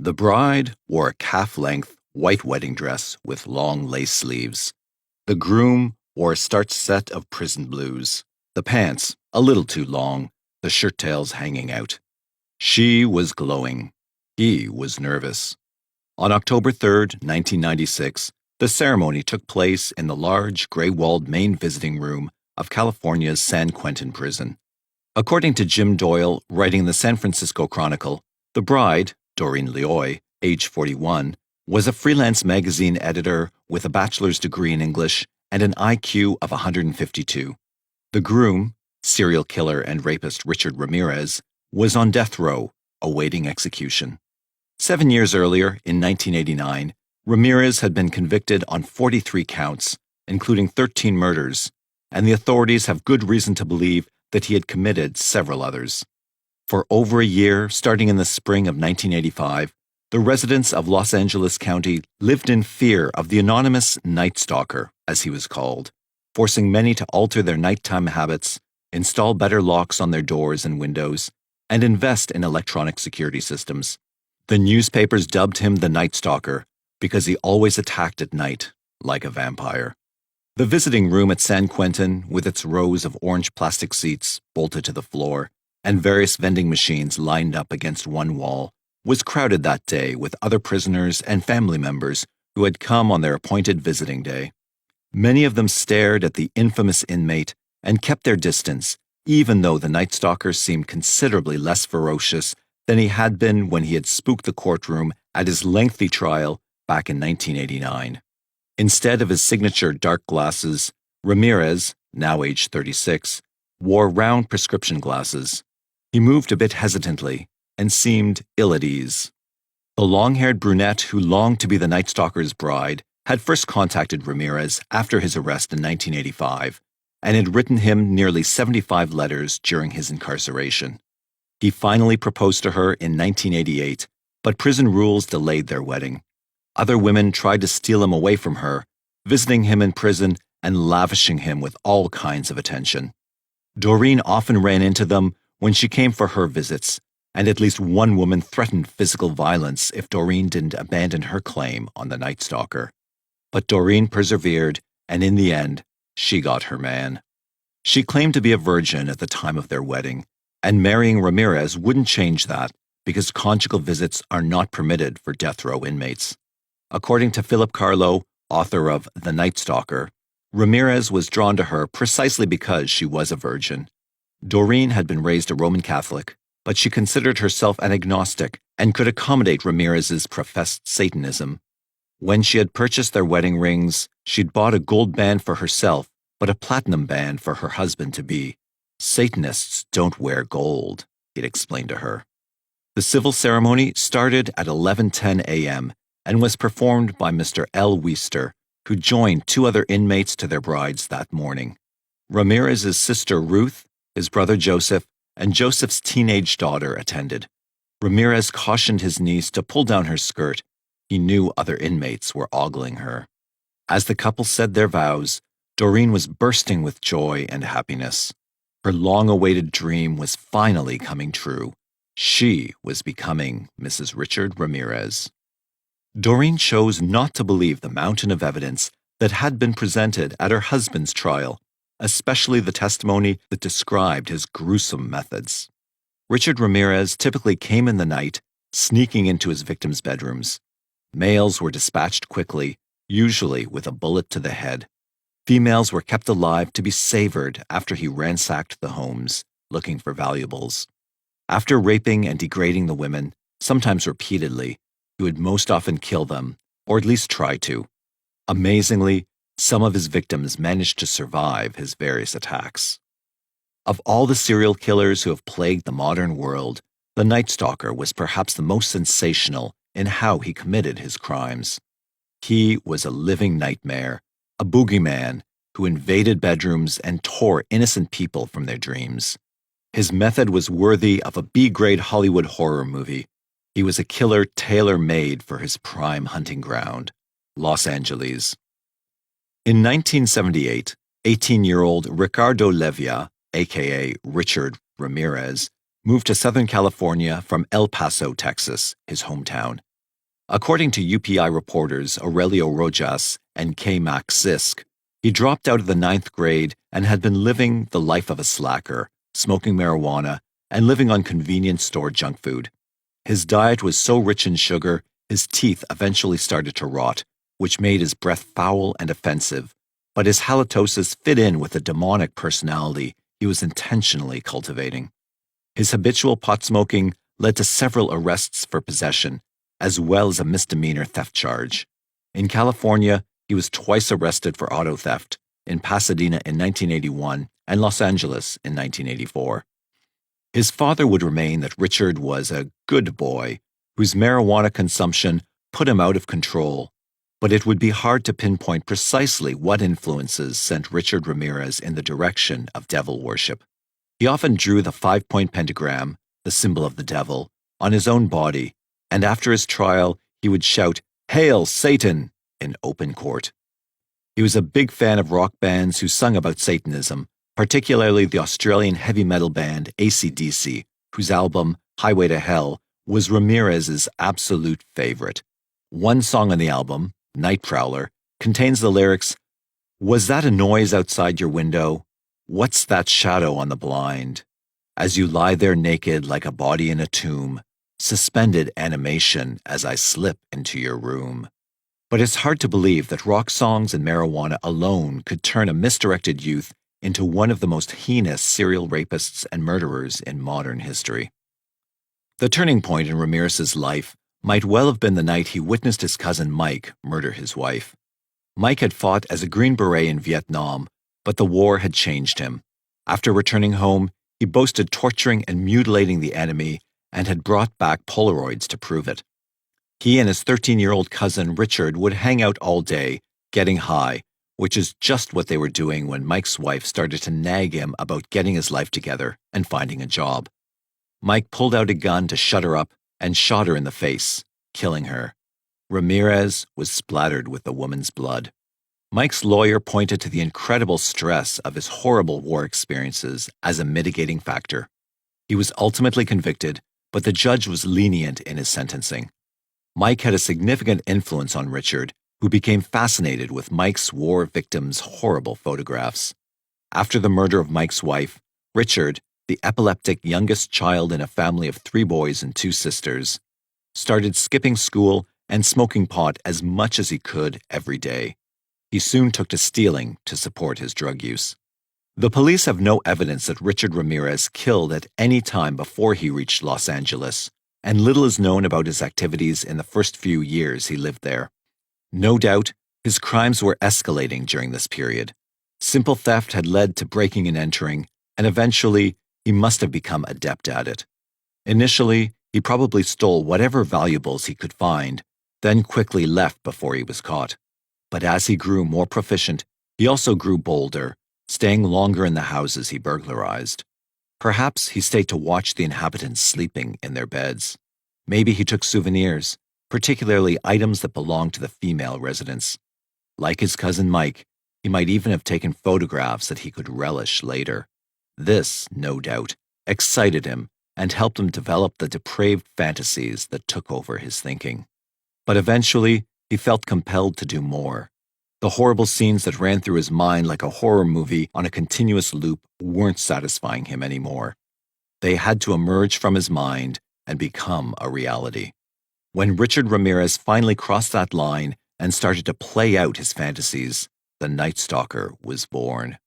The bride wore a calf-length white wedding dress with long lace sleeves. The groom wore a starched set of prison blues, the pants a little too long, the shirt tails hanging out. She was glowing. He was nervous. On October 3rd, 1996, the ceremony took place in the large, gray-walled main visiting room of California's San Quentin prison. According to Jim Doyle, writing the San Francisco Chronicle, the bride, Doreen Loy, age 41, was a freelance magazine editor with a bachelor's degree in English and an IQ of 152. The groom, serial killer and rapist Richard Ramirez, was on death row, awaiting execution. 7 years earlier, in 1989, Ramirez had been convicted on 43 counts, including 13 murders, and the authorities have good reason to believe that he had committed several others. For over a year, starting in the spring of 1985, the residents of Los Angeles County lived in fear of the anonymous Night Stalker, as he was called, forcing many to alter their nighttime habits, install better locks on their doors and windows, and invest in electronic security systems. The newspapers dubbed him the Night Stalker because he always attacked at night, like a vampire. The visiting room at San Quentin, with its rows of orange plastic seats bolted to the floor and various vending machines lined up against one wall, was crowded that day with other prisoners and family members who had come on their appointed visiting day. Many of them stared at the infamous inmate and kept their distance, even though the Night Stalker seemed considerably less ferocious than he had been when he had spooked the courtroom at his lengthy trial back in 1989. Instead of his signature dark glasses, Ramirez, now aged 36, wore round prescription glasses. He moved a bit hesitantly and seemed ill at ease. The long-haired brunette who longed to be the Night Stalker's bride had first contacted Ramirez after his arrest in 1985 and had written him nearly 75 letters during his incarceration. He finally proposed to her in 1988, but prison rules delayed their wedding. Other women tried to steal him away from her, visiting him in prison and lavishing him with all kinds of attention. Doreen often ran into them when she came for her visits, and at least one woman threatened physical violence if Doreen didn't abandon her claim on the Night Stalker. But Doreen persevered, and in the end, she got her man. She claimed to be a virgin at the time of their wedding, and marrying Ramirez wouldn't change that because conjugal visits are not permitted for death row inmates. According to Philip Carlo, author of The Night Stalker, Ramirez was drawn to her precisely because she was a virgin. Doreen had been raised a Roman Catholic, but she considered herself an agnostic and could accommodate Ramirez's professed Satanism. When she had purchased their wedding rings, she'd bought a gold band for herself, but a platinum band for her husband-to-be. Satanists don't wear gold, he'd explained to her. The civil ceremony started at 11:10 a.m. and was performed by Mr. L. Weister, who joined two other inmates to their brides that morning. Ramirez's sister Ruth, his brother Joseph, and Joseph's teenage daughter attended. Ramirez cautioned his niece to pull down her skirt. He knew other inmates were ogling her. As the couple said their vows, Doreen was bursting with joy and happiness. Her long-awaited dream was finally coming true. She was becoming Mrs. Richard Ramirez. Doreen chose not to believe the mountain of evidence that had been presented at her husband's trial, especially the testimony that described his gruesome methods. Richard Ramirez typically came in the night, sneaking into his victims' bedrooms. Males were dispatched quickly, usually with a bullet to the head. Females were kept alive to be savored after he ransacked the homes, looking for valuables. After raping and degrading the women, sometimes repeatedly, he would most often kill them, or at least try to. Amazingly, some of his victims managed to survive his various attacks. Of all the serial killers who have plagued the modern world, the Night Stalker was perhaps the most sensational in how he committed his crimes. He was a living nightmare, a boogeyman who invaded bedrooms and tore innocent people from their dreams. His method was worthy of a B-grade Hollywood horror movie. He was a killer tailor-made for his prime hunting ground, Los Angeles. In 1978, 18-year-old Ricardo Leyva, a.k.a. Richard Ramirez, moved to Southern California from El Paso, Texas, his hometown, According to UPI reporters Aurelio Rojas and K. Max Sisk, he dropped out of the 9th grade and had been living the life of a slacker, smoking marijuana and living on convenience store junk food. His diet was so rich in sugar, his teeth eventually started to rot, which made his breath foul and offensive, but his halitosis fit in with the demonic personality he was intentionally cultivating. His habitual pot smoking led to several arrests for possession, as well as a misdemeanor theft charge. In California, he was twice arrested for auto theft, in Pasadena in 1981 and Los Angeles in 1984. His father would remain that Richard was a good boy whose marijuana consumption put him out of control, but it would be hard to pinpoint precisely what influences sent Richard Ramirez in the direction of devil worship. He often drew the 5-point pentagram, the symbol of the devil, on his own body, and after his trial, he would shout, "Hail, Satan!" in open court. He was a big fan of rock bands who sung about Satanism, particularly the Australian heavy metal band AC/DC, whose album, Highway to Hell, was Ramirez's absolute favorite. One song on the album, Night Prowler, contains the lyrics, "Was that a noise outside your window? What's that shadow on the blind? As you lie there naked like a body in a tomb, suspended animation as I slip into your room." But it's hard to believe that rock songs and marijuana alone could turn a misdirected youth into one of the most heinous serial rapists and murderers in modern history. The turning point in Ramirez's life might well have been the night he witnessed his cousin Mike murder his wife. Mike had fought as a Green Beret in Vietnam, but the war had changed him. After returning home, he boasted torturing and mutilating the enemy and had brought back Polaroids to prove it. He and his 13-year-old cousin Richard would hang out all day, getting high, which is just what they were doing when Mike's wife started to nag him about getting his life together and finding a job. Mike pulled out a gun to shut her up and shot her in the face, killing her. Ramirez was splattered with the woman's blood. Mike's lawyer pointed to the incredible stress of his horrible war experiences as a mitigating factor. He was ultimately convicted, but the judge was lenient in his sentencing. Mike had a significant influence on Richard, who became fascinated with Mike's war victims' horrible photographs. After the murder of Mike's wife, Richard, the epileptic youngest child in a family of 3 boys and 2 sisters, started skipping school and smoking pot as much as he could every day. He soon took to stealing to support his drug use. The police have no evidence that Richard Ramirez killed at any time before he reached Los Angeles, and little is known about his activities in the first few years he lived there. No doubt, his crimes were escalating during this period. Simple theft had led to breaking and entering, and eventually, he must have become adept at it. Initially, he probably stole whatever valuables he could find, then quickly left before he was caught. But as he grew more proficient, he also grew bolder, staying longer in the houses he burglarized. Perhaps he stayed to watch the inhabitants sleeping in their beds. Maybe he took souvenirs, particularly items that belonged to the female residents. Like his cousin Mike, he might even have taken photographs that he could relish later. This, no doubt, excited him and helped him develop the depraved fantasies that took over his thinking. But eventually, he felt compelled to do more. The horrible scenes that ran through his mind like a horror movie on a continuous loop weren't satisfying him anymore. They had to emerge from his mind and become a reality. When Richard Ramirez finally crossed that line and started to play out his fantasies, the Night Stalker was born.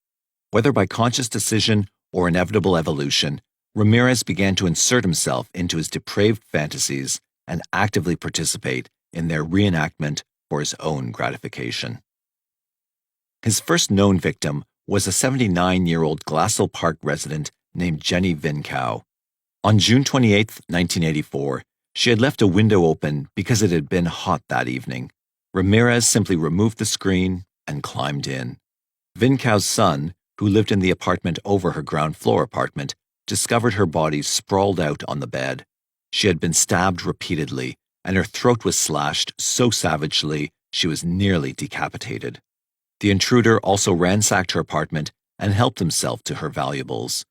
Whether by conscious decision or inevitable evolution, Ramirez began to insert himself into his depraved fantasies and actively participate in their reenactment for his own gratification. His first known victim was a 79-year-old Glassell Park resident named Jenny Vincow. On June 28, 1984, she had left a window open because it had been hot that evening. Ramirez simply removed the screen and climbed in. Vincow's son, who lived in the apartment over her ground floor apartment, discovered her body sprawled out on the bed. She had been stabbed repeatedly, and her throat was slashed so savagely she was nearly decapitated. The intruder also ransacked her apartment and helped himself to her valuables.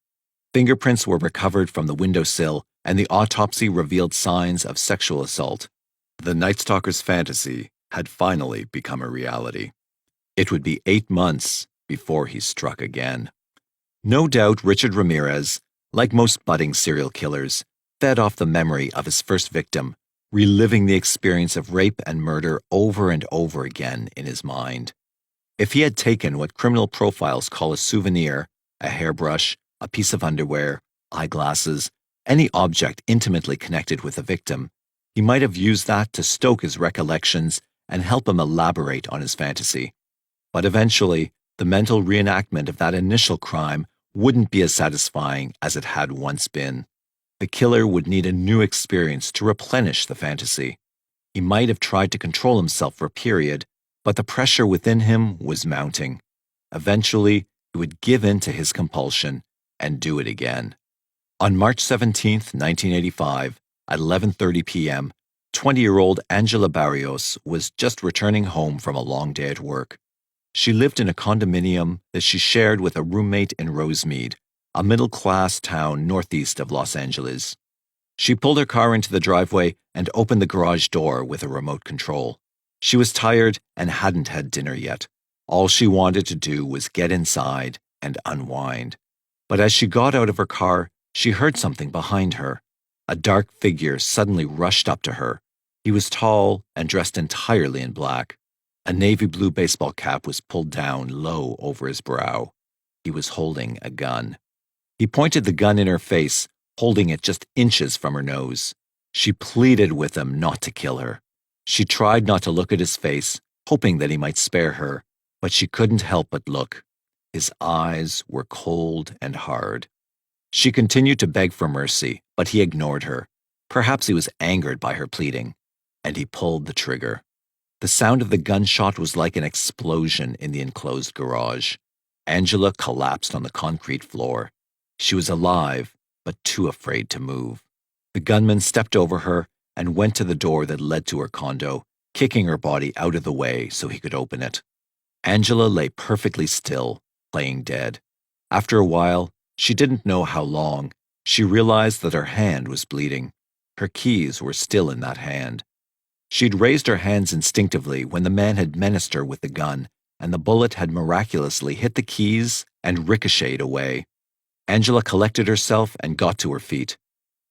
Fingerprints were recovered from the windowsill, and the autopsy revealed signs of sexual assault. The Night Stalker's fantasy had finally become a reality. It would be 8 months before he struck again. No doubt Richard Ramirez, like most budding serial killers, fed off the memory of his first victim, reliving the experience of rape and murder over and over again in his mind. If he had taken what criminal profiles call a souvenir, a hairbrush, a piece of underwear, eyeglasses, any object intimately connected with the victim, he might have used that to stoke his recollections and help him elaborate on his fantasy. But eventually, the mental reenactment of that initial crime wouldn't be as satisfying as it had once been. The killer would need a new experience to replenish the fantasy. He might have tried to control himself for a period, but the pressure within him was mounting. Eventually, he would give in to his compulsion and do it again. On March 17, 1985, at 11:30 p.m., 20-year-old Angela Barrios was just returning home from a long day at work. She lived in a condominium that she shared with a roommate in Rosemead, a middle-class town northeast of Los Angeles. She pulled her car into the driveway and opened the garage door with a remote control. She was tired and hadn't had dinner yet. All she wanted to do was get inside and unwind. But as she got out of her car, she heard something behind her. A dark figure suddenly rushed up to her. He was tall and dressed entirely in black. A navy blue baseball cap was pulled down low over his brow. He was holding a gun. He pointed the gun in her face, holding it just inches from her nose. She pleaded with him not to kill her. She tried not to look at his face, hoping that he might spare her, but she couldn't help but look. His eyes were cold and hard. She continued to beg for mercy, but he ignored her. Perhaps he was angered by her pleading, and he pulled the trigger. The sound of the gunshot was like an explosion in the enclosed garage. Angela collapsed on the concrete floor. She was alive, but too afraid to move. The gunman stepped over her and went to the door that led to her condo, kicking her body out of the way so he could open it. Angela lay perfectly still, playing dead. After a while, she didn't know how long, she realized that her hand was bleeding. Her keys were still in that hand. She'd raised her hands instinctively when the man had menaced her with the gun, and the bullet had miraculously hit the keys and ricocheted away. Angela collected herself and got to her feet.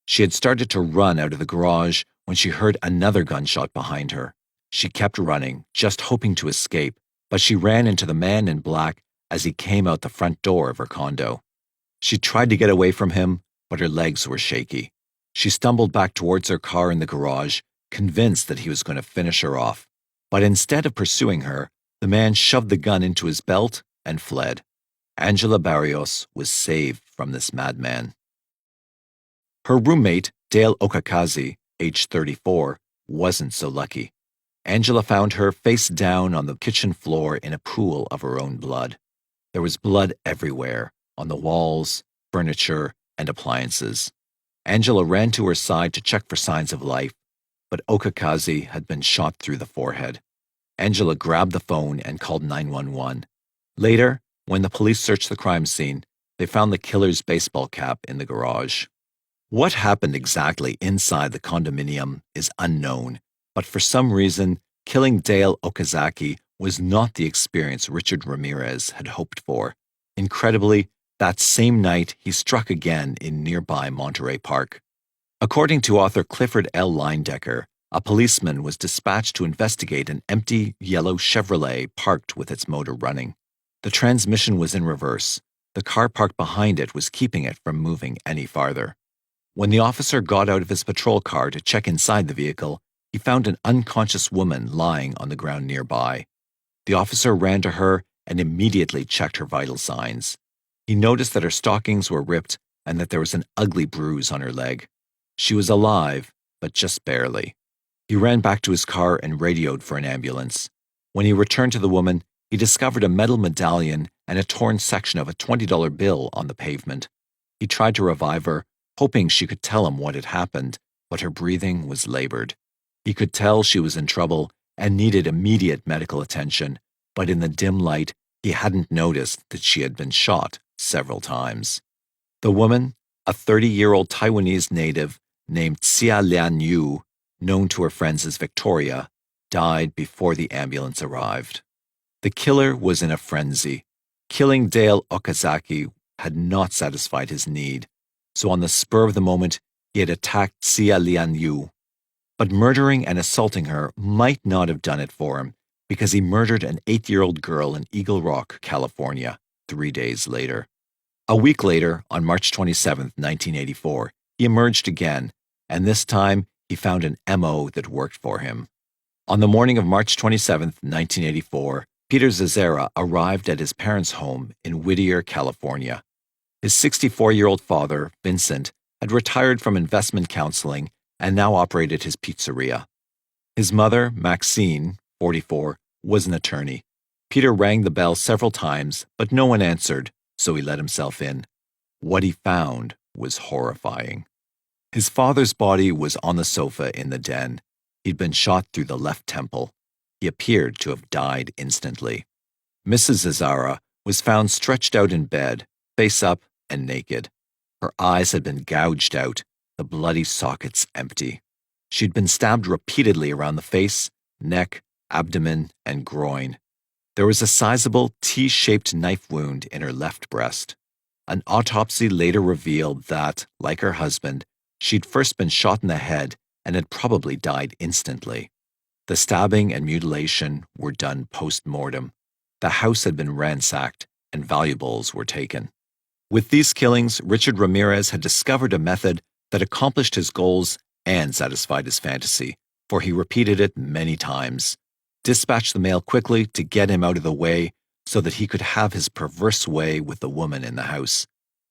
She had started to run out of the garage when she heard another gunshot behind her. She kept running, just hoping to escape, but she ran into the man in black as he came out the front door of her condo. She tried to get away from him, but her legs were shaky. She stumbled back towards her car in the garage, convinced that he was going to finish her off. But instead of pursuing her, the man shoved the gun into his belt and fled. Angela Barrios was saved from this madman. Her roommate, Dale Okakazi, aged 34, wasn't so lucky. Angela found her face down on the kitchen floor in a pool of her own blood. There was blood everywhere, on the walls, furniture, and appliances. Angela ran to her side to check for signs of life, but Okakazi had been shot through the forehead. Angela grabbed the phone and called 911. Later, when the police searched the crime scene, they found the killer's baseball cap in the garage. What happened exactly inside the condominium is unknown, but for some reason, killing Dale Okazaki was not the experience Richard Ramirez had hoped for. Incredibly, that same night, he struck again in nearby Monterey Park. According to author Clifford L. Leindecker, a policeman was dispatched to investigate an empty yellow Chevrolet parked with its motor running. The transmission was in reverse. The car parked behind it was keeping it from moving any farther. When the officer got out of his patrol car to check inside the vehicle, he found an unconscious woman lying on the ground nearby. The officer ran to her and immediately checked her vital signs. He noticed that her stockings were ripped and that there was an ugly bruise on her leg. She was alive, but just barely. He ran back to his car and radioed for an ambulance. When he returned to the woman, he discovered a metal medallion and a torn section of a $20 bill on the pavement. He tried to revive her, hoping she could tell him what had happened, but her breathing was labored. He could tell she was in trouble and needed immediate medical attention, but in the dim light, he hadn't noticed that she had been shot several times. The woman, a 30-year-old Taiwanese native named Xia Lian Yu, known to her friends as Victoria, died before the ambulance arrived. The killer was in a frenzy. Killing Dale Okazaki had not satisfied his need, so on the spur of the moment, he had attacked Xia Lianyu. But murdering and assaulting her might not have done it for him, because he murdered an 8-year-old girl in Eagle Rock, California, 3 days later. A week later, on March 27, 1984, he emerged again, and this time he found an MO that worked for him. On the morning of March 27, 1984, Peter Zazera arrived at his parents' home in Whittier, California. His 64-year-old father, Vincent, had retired from investment counseling and now operated his pizzeria. His mother, Maxine, 44, was an attorney. Peter rang the bell several times, but no one answered, so he let himself in. What he found was horrifying. His father's body was on the sofa in the den. He'd been shot through the left temple. He appeared to have died instantly. Mrs. Zazara was found stretched out in bed, face up and naked. Her eyes had been gouged out, the bloody sockets empty. She'd been stabbed repeatedly around the face, neck, abdomen, and groin. There was a sizable T-shaped knife wound in her left breast. An autopsy later revealed that, like her husband, she'd first been shot in the head and had probably died instantly. The stabbing and mutilation were done post-mortem. The house had been ransacked and valuables were taken. With these killings, Richard Ramirez had discovered a method that accomplished his goals and satisfied his fantasy, for he repeated it many times. Dispatch the mail quickly to get him out of the way so that he could have his perverse way with the woman in the house.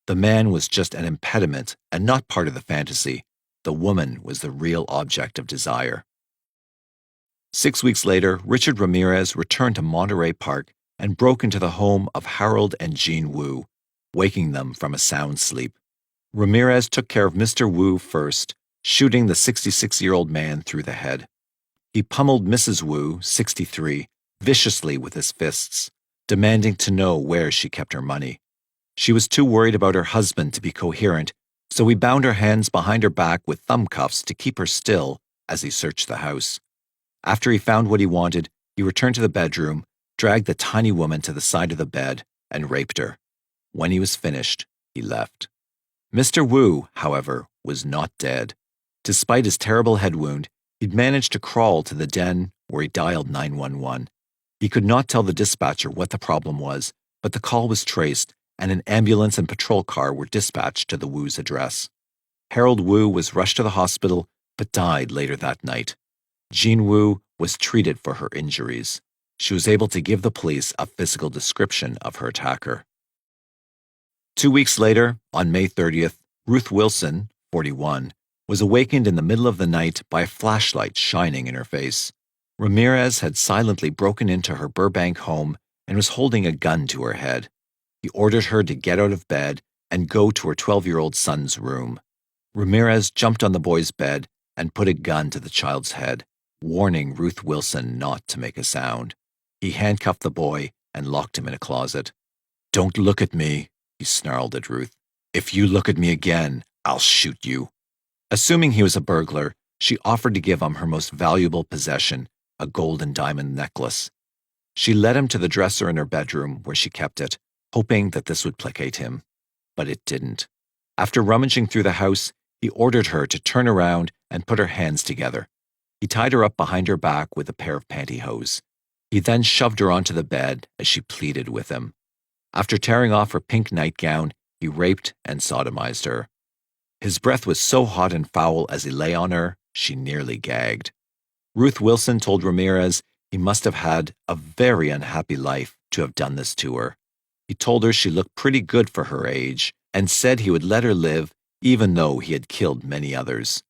The man was just an impediment and not part of the fantasy. The woman was the real object of desire. 6 weeks later, Richard Ramirez returned to Monterey Park and broke into the home of Harold and Jean Wu, waking them from a sound sleep. Ramirez took care of Mr. Wu first, shooting the 66-year-old man through the head. He pummeled Mrs. Wu, 63, viciously with his fists, demanding to know where she kept her money. She was too worried about her husband to be coherent, so he bound her hands behind her back with thumb cuffs to keep her still as he searched the house. After he found what he wanted, he returned to the bedroom, dragged the tiny woman to the side of the bed, and raped her. When he was finished, he left. Mr. Wu, however, was not dead. Despite his terrible head wound, he'd managed to crawl to the den where he dialed 911. He could not tell the dispatcher what the problem was, but the call was traced, and an ambulance and patrol car were dispatched to the Wu's address. Harold Wu was rushed to the hospital, but died later that night. Jean Wu was treated for her injuries. She was able to give the police a physical description of her attacker. 2 weeks later, on May 30th, Ruth Wilson, 41, was awakened in the middle of the night by a flashlight shining in her face. Ramirez had silently broken into her Burbank home and was holding a gun to her head. He ordered her to get out of bed and go to her 12-year-old son's room. Ramirez jumped on the boy's bed and put a gun to the child's head, warning Ruth Wilson not to make a sound. He handcuffed the boy and locked him in a closet. "Don't look at me," he snarled at Ruth. "If you look at me again, I'll shoot you." Assuming he was a burglar, she offered to give him her most valuable possession, a gold and diamond necklace. She led him to the dresser in her bedroom where she kept it, hoping that this would placate him. But it didn't. After rummaging through the house, he ordered her to turn around and put her hands together. He tied her up behind her back with a pair of pantyhose. He then shoved her onto the bed as she pleaded with him. After tearing off her pink nightgown, he raped and sodomized her. His breath was so hot and foul as he lay on her, she nearly gagged. Ruth Wilson told Ramirez he must have had a very unhappy life to have done this to her. He told her she looked pretty good for her age and said he would let her live even though he had killed many others.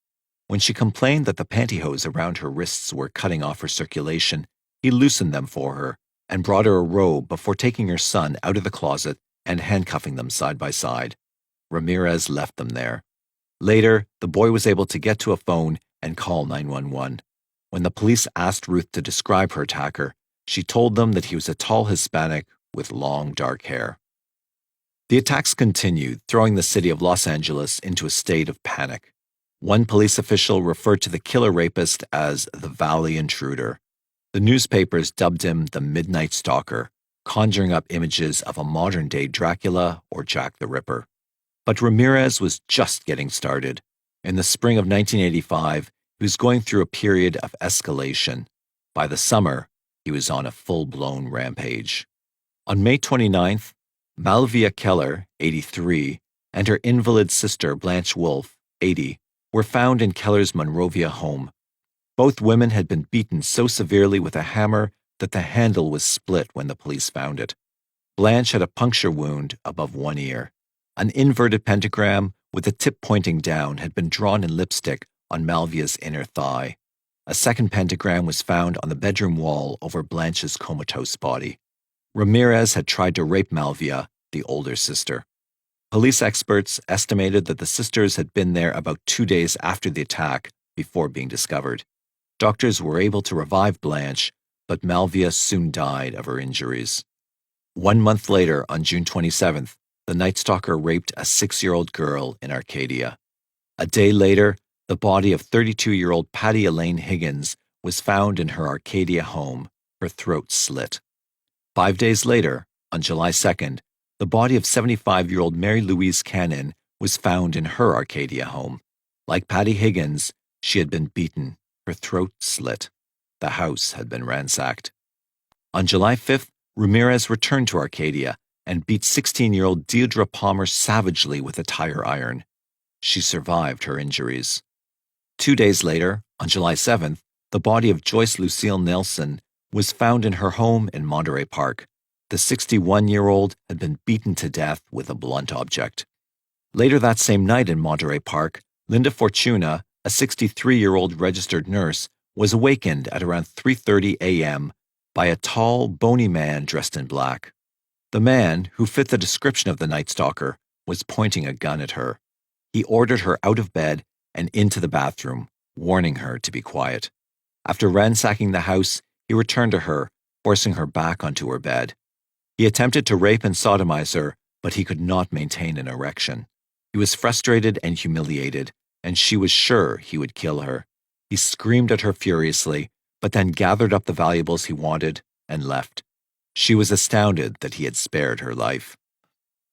When she complained that the pantyhose around her wrists were cutting off her circulation, he loosened them for her and brought her a robe before taking her son out of the closet and handcuffing them side by side. Ramirez left them there. Later, the boy was able to get to a phone and call 911. When the police asked Ruth to describe her attacker, she told them that he was a tall Hispanic with long, dark hair. The attacks continued, throwing the city of Los Angeles into a state of panic. One police official referred to the killer rapist as the Valley Intruder. The newspapers dubbed him the Midnight Stalker, conjuring up images of a modern-day Dracula or Jack the Ripper. But Ramirez was just getting started. In the spring of 1985, he was going through a period of escalation. By the summer, he was on a full-blown rampage. On May 29th, Malvia Keller, 83, and her invalid sister Blanche Wolfe, 80, were found in Keller's Monrovia home. Both women had been beaten so severely with a hammer that the handle was split when the police found it. Blanche had a puncture wound above one ear. An inverted pentagram with the tip pointing down had been drawn in lipstick on Malvia's inner thigh. A second pentagram was found on the bedroom wall over Blanche's comatose body. Ramirez had tried to rape Malvia, the older sister. Police experts estimated that the sisters had been there about 2 days after the attack before being discovered. Doctors were able to revive Blanche, but Malvia soon died of her injuries. 1 month later, on June 27th, the Night Stalker raped a 6-year-old girl in Arcadia. A day later, the body of 32-year-old Patty Elaine Higgins was found in her Arcadia home, her throat slit. 5 days later, on July 2nd, the body of 75-year-old Mary Louise Cannon was found in her Arcadia home. Like Patty Higgins, she had been beaten, her throat slit. The house had been ransacked. On July 5th, Ramirez returned to Arcadia and beat 16-year-old Deirdre Palmer savagely with a tire iron. She survived her injuries. 2 days later, on July 7th, the body of Joyce Lucille Nelson was found in her home in Monterey Park. The 61-year-old had been beaten to death with a blunt object. Later that same night in Monterey Park, Linda Fortuna, a 63-year-old registered nurse, was awakened at around 3:30 a.m. by a tall, bony man dressed in black. The man, who fit the description of the Night Stalker, was pointing a gun at her. He ordered her out of bed and into the bathroom, warning her to be quiet. After ransacking the house, he returned to her, forcing her back onto her bed. He attempted to rape and sodomize her, but he could not maintain an erection. He was frustrated and humiliated, and she was sure he would kill her. He screamed at her furiously, but then gathered up the valuables he wanted and left. She was astounded that he had spared her life.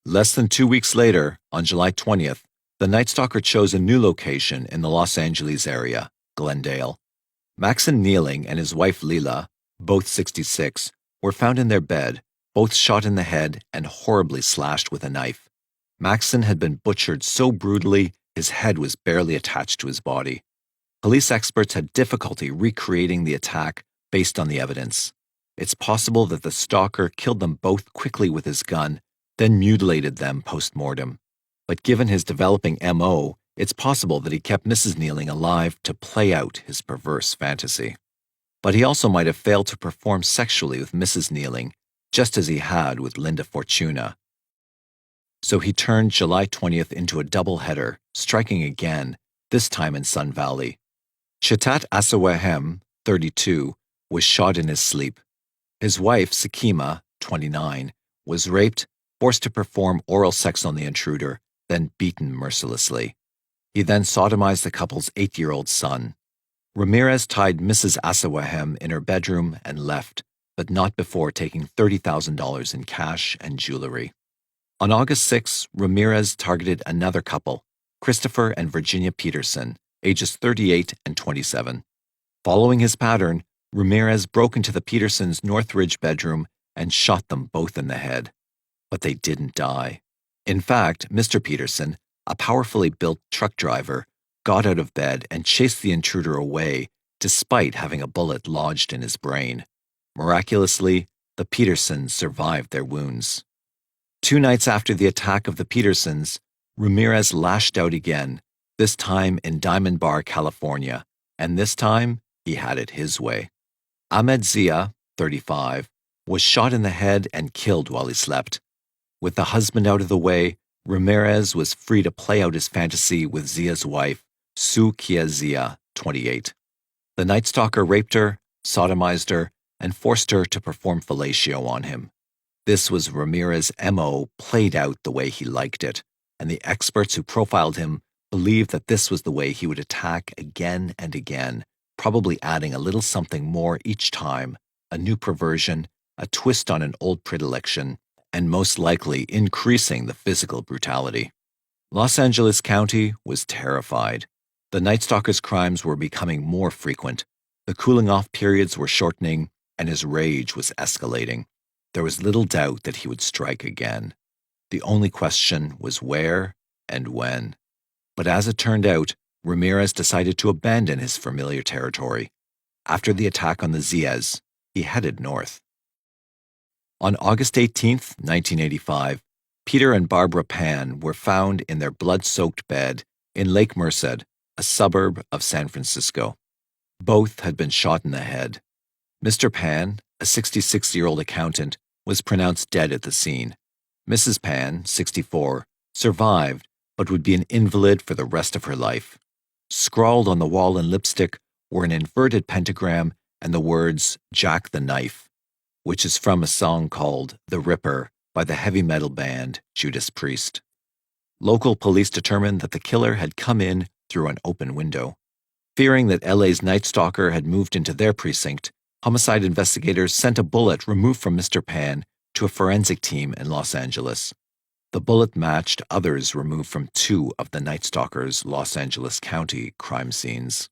Less than 2 weeks later, on July 20th, the Night Stalker chose a new location in the Los Angeles area, Glendale. Maxon Nealing and his wife Leila, both 66, were found in their bed, both shot in the head and horribly slashed with a knife. Maxon had been butchered so brutally his head was barely attached to his body. Police experts had difficulty recreating the attack based on the evidence. It's possible that the stalker killed them both quickly with his gun, then mutilated them post-mortem. But given his developing M.O., it's possible that he kept Mrs. Nealing alive to play out his perverse fantasy. But he also might have failed to perform sexually with Mrs. Nealing, just as he had with Linda Fortuna. So he turned July 20th into a doubleheader, striking again, this time in Sun Valley. Chetat Asawahem, 32, was shot in his sleep. His wife, Sakima, 29, was raped, forced to perform oral sex on the intruder, then beaten mercilessly. He then sodomized the couple's 8-year-old son. Ramirez tied Mrs. Asawahem in her bedroom and left, but not before taking $30,000 in cash and jewelry. On August 6, Ramirez targeted another couple, Christopher and Virginia Peterson, ages 38 and 27. Following his pattern, Ramirez broke into the Petersons' Northridge bedroom and shot them both in the head. But they didn't die. In fact, Mr. Peterson, a powerfully built truck driver, got out of bed and chased the intruder away, despite having a bullet lodged in his brain. Miraculously, the Petersons survived their wounds. 2 nights after the attack of the Petersons, Ramirez lashed out again, this time in Diamond Bar, California, and this time he had it his way. Ahmed Zia, 35, was shot in the head and killed while he slept. With the husband out of the way, Ramirez was free to play out his fantasy with Zia's wife, Sue Kia Zia, 28. The Night Stalker raped her, sodomized her, and forced her to perform fellatio on him. This was Ramirez's M.O. played out the way he liked it, and the experts who profiled him believed that this was the way he would attack again and again, probably adding a little something more each time, a new perversion, a twist on an old predilection, and most likely increasing the physical brutality. Los Angeles County was terrified. The Night Stalker's crimes were becoming more frequent. The cooling-off periods were shortening, and his rage was escalating. There was little doubt that he would strike again. The only question was where and when. But as it turned out, Ramirez decided to abandon his familiar territory. After the attack on the Zias, he headed north. On August 18, 1985, Peter and Barbara Pan were found in their blood-soaked bed in Lake Merced, a suburb of San Francisco. Both had been shot in the head. Mr. Pan, a 66-year-old accountant, was pronounced dead at the scene. Mrs. Pan, 64, survived but would be an invalid for the rest of her life. Scrawled on the wall in lipstick were an inverted pentagram and the words "Jack the Knife," which is from a song called "The Ripper" by the heavy metal band Judas Priest. Local police determined that the killer had come in through an open window. Fearing that LA's Night Stalker had moved into their precinct, homicide investigators sent a bullet removed from Mr. Pan to a forensic team in Los Angeles. The bullet matched others removed from two of the Night Stalker's Los Angeles County crime scenes.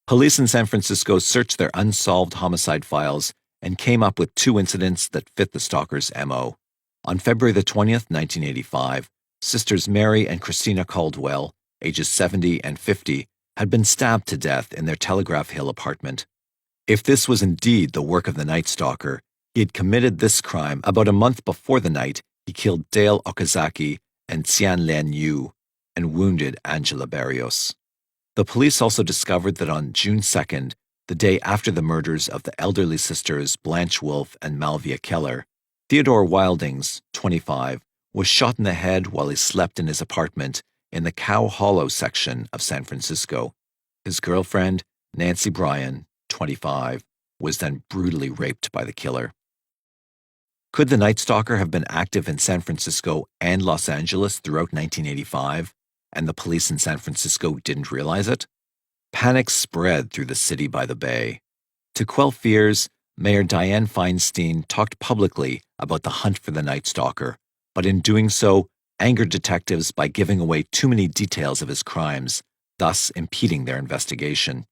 Police in San Francisco searched their unsolved homicide files and came up with two incidents that fit the stalker's MO. On February the 20th, 1985, sisters Mary and Christina Caldwell, ages 70 and 50, had been stabbed to death in their Telegraph Hill apartment. If this was indeed the work of the Night Stalker, he had committed this crime about a month before the night he killed Dale Okazaki and Xian Lian Yu and wounded Angela Barrios. The police also discovered that on June 2nd, the day after the murders of the elderly sisters Blanche Wolfe and Malvia Keller, Theodore Wildings, 25, was shot in the head while he slept in his apartment in the Cow Hollow section of San Francisco. His girlfriend, Nancy Bryan, 25, was then brutally raped by the killer. Could the Night Stalker have been active in San Francisco and Los Angeles throughout 1985, and the police in San Francisco didn't realize it? Panic spread through the city by the bay. To quell fears, Mayor Dianne Feinstein talked publicly about the hunt for the Night Stalker, but in doing so, angered detectives by giving away too many details of his crimes, thus impeding their investigation.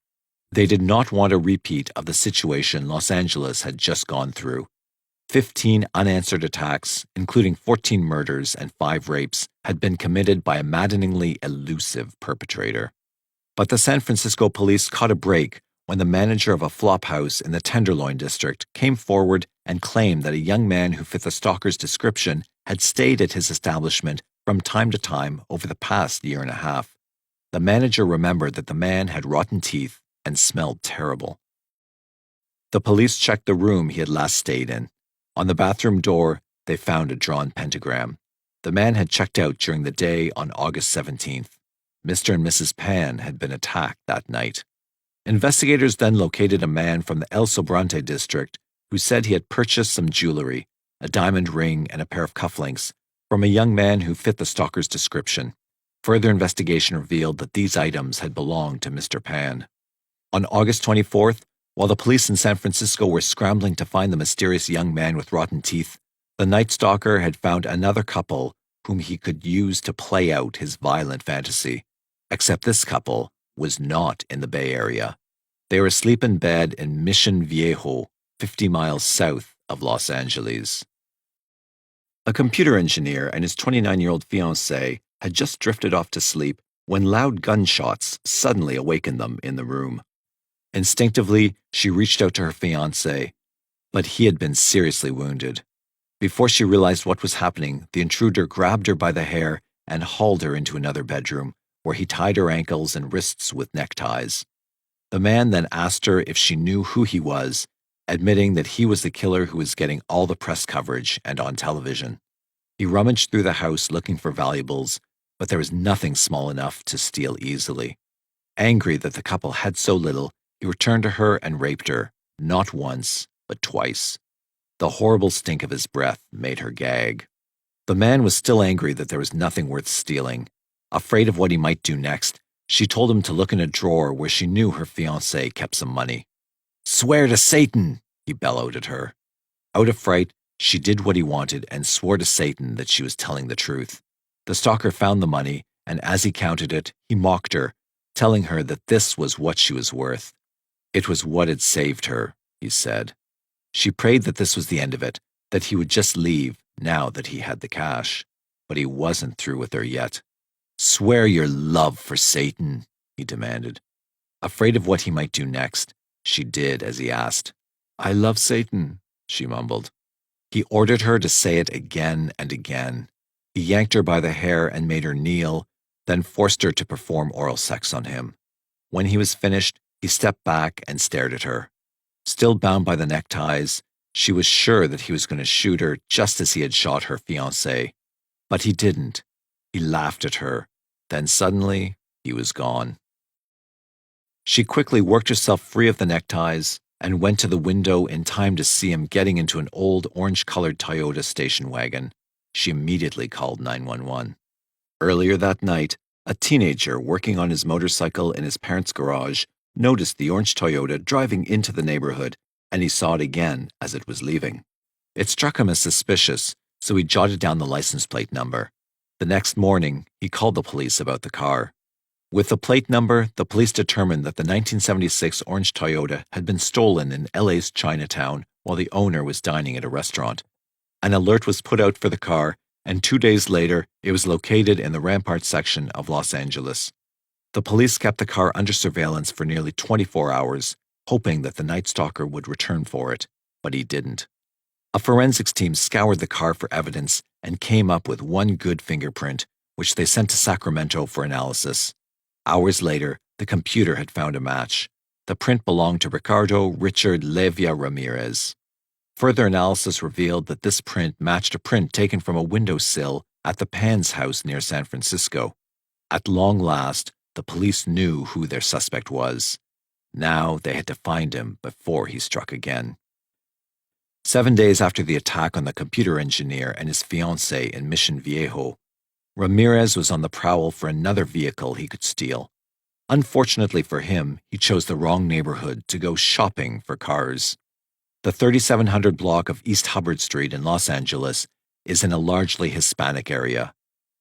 They did not want a repeat of the situation Los Angeles had just gone through. 15 unanswered attacks, including 14 murders and 5 rapes, had been committed by a maddeningly elusive perpetrator. But the San Francisco police caught a break when the manager of a flophouse in the Tenderloin district came forward and claimed that a young man who fit the stalker's description had stayed at his establishment from time to time over the past year and a half. The manager remembered that the man had rotten teeth and smelled terrible. The police checked the room he had last stayed in. On the bathroom door, they found a drawn pentagram. The man had checked out during the day on August 17th. Mr. and Mrs. Pan had been attacked that night. Investigators then located a man from the El Sobrante district who said he had purchased some jewelry, a diamond ring and a pair of cufflinks, from a young man who fit the stalker's description. Further investigation revealed that these items had belonged to Mr. Pan. On August 24th, while the police in San Francisco were scrambling to find the mysterious young man with rotten teeth, the Night Stalker had found another couple whom he could use to play out his violent fantasy. Except this couple was not in the Bay Area. They were asleep in bed in Mission Viejo, 50 miles south of Los Angeles. A computer engineer and his 29-year-old fiancée had just drifted off to sleep when loud gunshots suddenly awakened them in the room. Instinctively, she reached out to her fiancé, but he had been seriously wounded. Before she realized what was happening, the intruder grabbed her by the hair and hauled her into another bedroom, where he tied her ankles and wrists with neckties. The man then asked her if she knew who he was, admitting that he was the killer who was getting all the press coverage and on television. He rummaged through the house looking for valuables, but there was nothing small enough to steal easily. Angry that the couple had so little, he returned to her and raped her, not once, but twice. The horrible stink of his breath made her gag. The man was still angry that there was nothing worth stealing. Afraid of what he might do next, she told him to look in a drawer where she knew her fiancé kept some money. "Swear to Satan!" he bellowed at her. Out of fright, she did what he wanted and swore to Satan that she was telling the truth. The stalker found the money, and as he counted it, he mocked her, telling her that this was what she was worth. It was what had saved her, he said. She prayed that this was the end of it, that he would just leave now that he had the cash. But he wasn't through with her yet. "Swear your love for Satan," he demanded. Afraid of what he might do next, she did as he asked. "I love Satan," she mumbled. He ordered her to say it again and again. He yanked her by the hair and made her kneel, then forced her to perform oral sex on him. When he was finished, he stepped back and stared at her. Still bound by the neckties, she was sure that he was going to shoot her just as he had shot her fiancé. But he didn't. He laughed at her. Then suddenly, he was gone. She quickly worked herself free of the neckties and went to the window in time to see him getting into an old orange-colored Toyota station wagon. She immediately called 911. Earlier that night, a teenager working on his motorcycle in his parents' garage noticed the orange Toyota driving into the neighborhood, and he saw it again as it was leaving. It struck him as suspicious, so he jotted down the license plate number. The next morning, he called the police about the car. With the plate number, the police determined that the 1976 orange Toyota had been stolen in LA's Chinatown while the owner was dining at a restaurant. An alert was put out for the car, and 2 days later, it was located in the Rampart section of Los Angeles. The police kept the car under surveillance for nearly 24 hours, hoping that the Night Stalker would return for it, but he didn't. A forensics team scoured the car for evidence and came up with one good fingerprint, which they sent to Sacramento for analysis. Hours later, the computer had found a match. The print belonged to Ricardo Richard Leyva Ramirez. Further analysis revealed that this print matched a print taken from a windowsill at the Pan's house near San Francisco. At long last, the police knew who their suspect was. Now they had to find him before he struck again. 7 days after the attack on the computer engineer and his fiancée in Mission Viejo, Ramirez was on the prowl for another vehicle he could steal. Unfortunately for him, he chose the wrong neighborhood to go shopping for cars. The 3700 block of East Hubbard Street in Los Angeles is in a largely Hispanic area.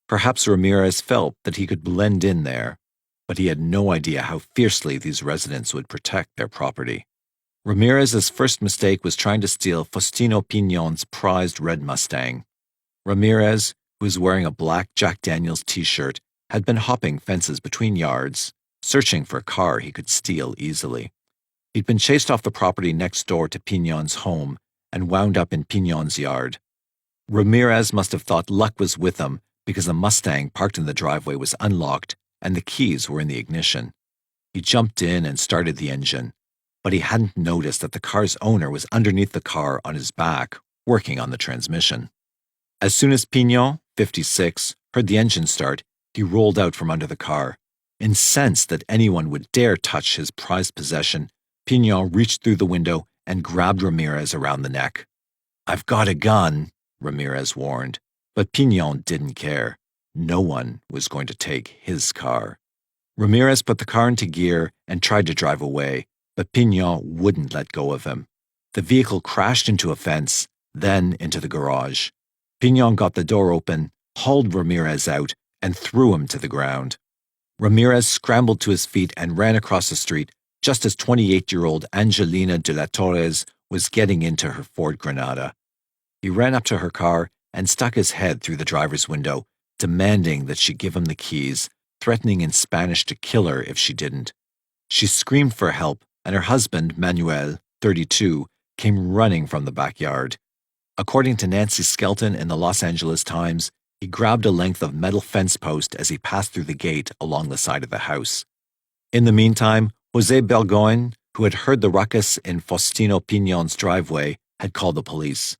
Perhaps Ramirez felt that he could blend in there, but he had no idea how fiercely these residents would protect their property. Ramirez's first mistake was trying to steal Faustino Piñon's prized red Mustang. Ramirez, who was wearing a black Jack Daniels t-shirt, had been hopping fences between yards, searching for a car he could steal easily. He'd been chased off the property next door to Piñon's home and wound up in Piñon's yard. Ramirez must have thought luck was with him because the Mustang parked in the driveway was unlocked and the keys were in the ignition. He jumped in and started the engine, but he hadn't noticed that the car's owner was underneath the car on his back, working on the transmission. As soon as Piñon, 56, heard the engine start, he rolled out from under the car. Incensed that anyone would dare touch his prized possession, Piñon reached through the window and grabbed Ramirez around the neck. "I've got a gun," Ramirez warned, but Piñon didn't care. No one was going to take his car. Ramirez put the car into gear and tried to drive away, but Piñon wouldn't let go of him. The vehicle crashed into a fence, then into the garage. Piñon got the door open, hauled Ramirez out, and threw him to the ground. Ramirez scrambled to his feet and ran across the street just as 28-year-old Angelina de la Torres was getting into her Ford Granada. He ran up to her car and stuck his head through the driver's window, demanding that she give him the keys, threatening in Spanish to kill her if she didn't. She screamed for help, and her husband, Manuel, 32, came running from the backyard. According to Nancy Skelton in the Los Angeles Times, he grabbed a length of metal fence post as he passed through the gate along the side of the house. In the meantime, José Burgoyne, who had heard the ruckus in Faustino Piñon's driveway, had called the police.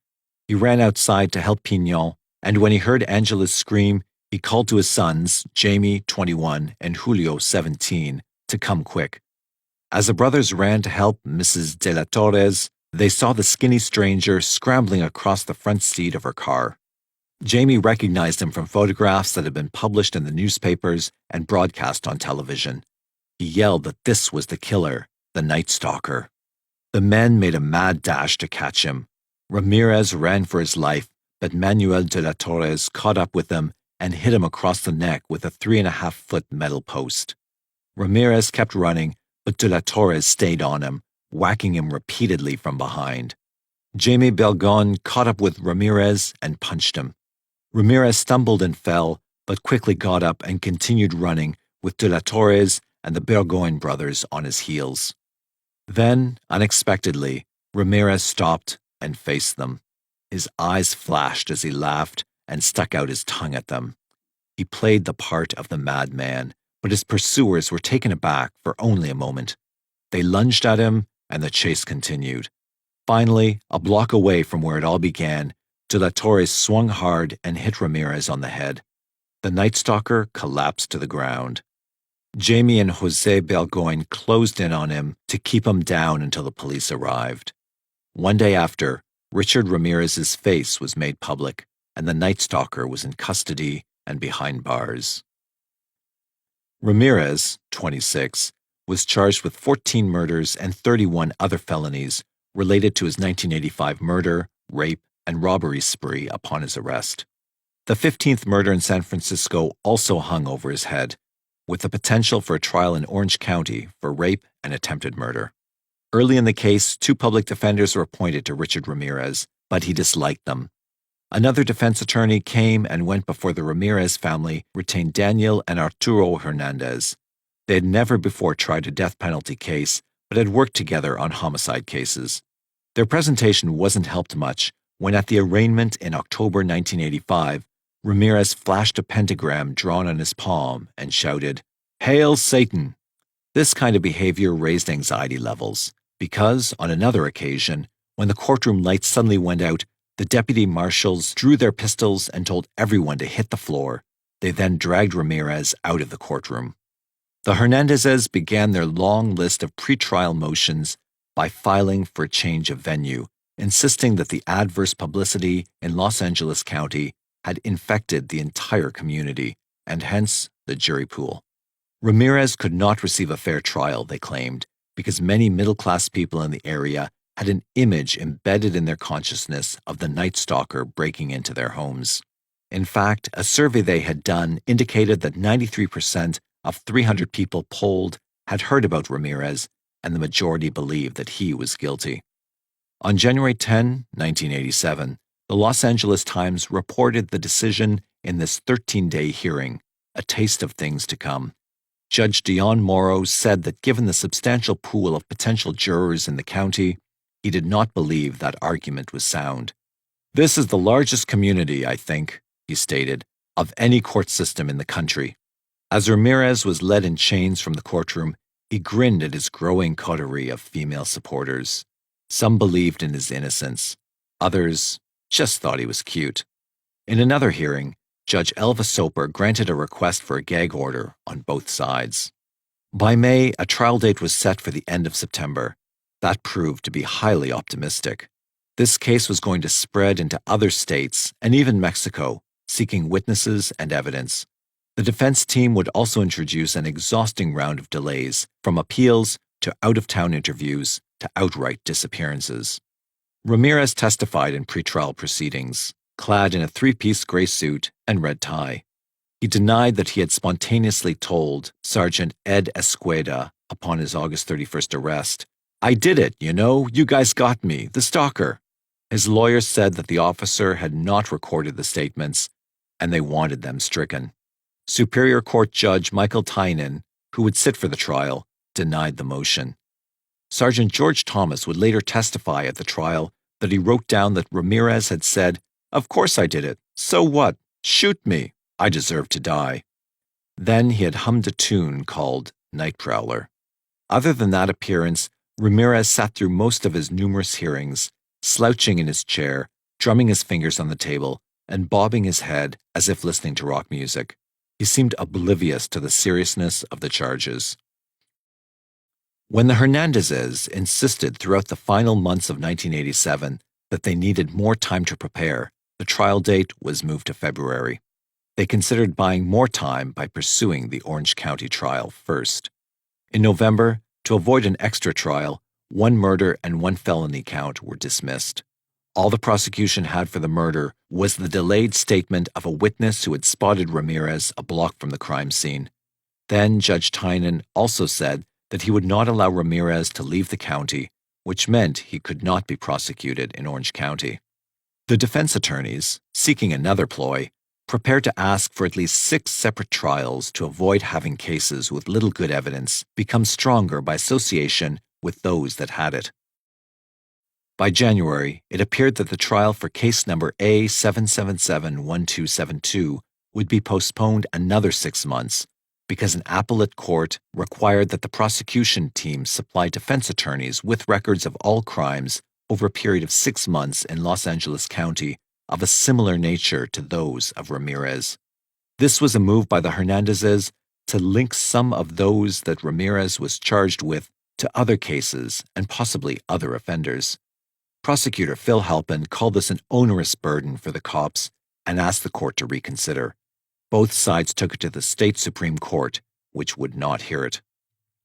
He ran outside to help Piñon, and when he heard Angela's scream, he called to his sons, Jamie, 21, and Julio, 17, to come quick. As the brothers ran to help Mrs. de la Torres, they saw the skinny stranger scrambling across the front seat of her car. Jamie recognized him from photographs that had been published in the newspapers and broadcast on television. He yelled that this was the killer, the Night Stalker. The men made a mad dash to catch him. Ramirez ran for his life, but Manuel de la Torres caught up with him and hit him across the neck with a 3.5-foot metal post. Ramirez kept running, but de la Torres stayed on him, whacking him repeatedly from behind. Jamie Belgon caught up with Ramirez and punched him. Ramirez stumbled and fell, but quickly got up and continued running with de la Torres and the Burgoyne brothers on his heels. Then, unexpectedly, Ramirez stopped and faced them. His eyes flashed as he laughed and stuck out his tongue at them. He played the part of the madman, but his pursuers were taken aback for only a moment. They lunged at him, and the chase continued. Finally, a block away from where it all began, de la Torres swung hard and hit Ramirez on the head. The Night Stalker collapsed to the ground. Jamie and Jose Burgoyne closed in on him to keep him down until the police arrived. One day after, Richard Ramirez's face was made public, and the Night Stalker was in custody and behind bars. Ramirez, 26, was charged with 14 murders and 31 other felonies related to his 1985 murder, rape, and robbery spree upon his arrest. The 15th murder in San Francisco also hung over his head, with the potential for a trial in Orange County for rape and attempted murder. Early in the case, 2 public defenders were appointed to Richard Ramirez, but he disliked them. Another defense attorney came and went before the Ramirez family retained Daniel and Arturo Hernandez. They had never before tried a death penalty case, but had worked together on homicide cases. Their presentation wasn't helped much when at the arraignment in October 1985, Ramirez flashed a pentagram drawn on his palm and shouted, "Hail Satan!" This kind of behavior raised anxiety levels, because, on another occasion, when the courtroom lights suddenly went out, the deputy marshals drew their pistols and told everyone to hit the floor. They then dragged Ramirez out of the courtroom. The Hernandezes began their long list of pretrial motions by filing for a change of venue, insisting that the adverse publicity in Los Angeles County had infected the entire community, and hence the jury pool. Ramirez could not receive a fair trial, they claimed, because many middle-class people in the area had an image embedded in their consciousness of the Night Stalker breaking into their homes. In fact, a survey they had done indicated that 93% of 300 people polled had heard about Ramirez, and the majority believed that he was guilty. On January 10, 1987, the Los Angeles Times reported the decision in this 13-day hearing, a taste of things to come. Judge Dion Morrow said that given the substantial pool of potential jurors in the county, he did not believe that argument was sound. "This is the largest community, I think," he stated, "of any court system in the country." As Ramirez was led in chains from the courtroom, he grinned at his growing coterie of female supporters. Some believed in his innocence. Others just thought he was cute. In another hearing, Judge Elva Soper granted a request for a gag order on both sides. By May, a trial date was set for the end of September. That proved to be highly optimistic. This case was going to spread into other states and even Mexico, seeking witnesses and evidence. The defense team would also introduce an exhausting round of delays, from appeals to out-of-town interviews to outright disappearances. Ramirez testified in pretrial proceedings, clad in a 3-piece gray suit and red tie. He denied that he had spontaneously told Sergeant Ed Escueda upon his August 31st arrest, "I did it, you guys got me, the stalker." His lawyers said that the officer had not recorded the statements, and they wanted them stricken. Superior Court Judge Michael Tynan, who would sit for the trial, denied the motion. Sergeant George Thomas would later testify at the trial that he wrote down that Ramirez had said, "Of course I did it. So what? Shoot me. I deserve to die." Then he had hummed a tune called Night Prowler. Other than that appearance, Ramirez sat through most of his numerous hearings, slouching in his chair, drumming his fingers on the table, and bobbing his head as if listening to rock music. He seemed oblivious to the seriousness of the charges. When the Hernandezes insisted throughout the final months of 1987 that they needed more time to prepare, The trial date was moved to February. They considered buying more time by pursuing the Orange County trial first. In November, to avoid an extra trial, one murder and one felony count were dismissed. All the prosecution had for the murder was the delayed statement of a witness who had spotted Ramirez a block from the crime scene. Then Judge Tynan also said that he would not allow Ramirez to leave the county, which meant he could not be prosecuted in Orange County. The defense attorneys, seeking another ploy, prepared to ask for at least 6 separate trials to avoid having cases with little good evidence become stronger by association with those that had it. By January, it appeared that the trial for case number A7771272 would be postponed another 6 months because an appellate court required that the prosecution team supply defense attorneys with records of all crimes over a period of 6 months in Los Angeles County of a similar nature to those of Ramirez. This was a move by the Hernandezes to link some of those that Ramirez was charged with to other cases and possibly other offenders. Prosecutor Phil Halpin called this an onerous burden for the cops and asked the court to reconsider. Both sides took it to the state Supreme Court, which would not hear it.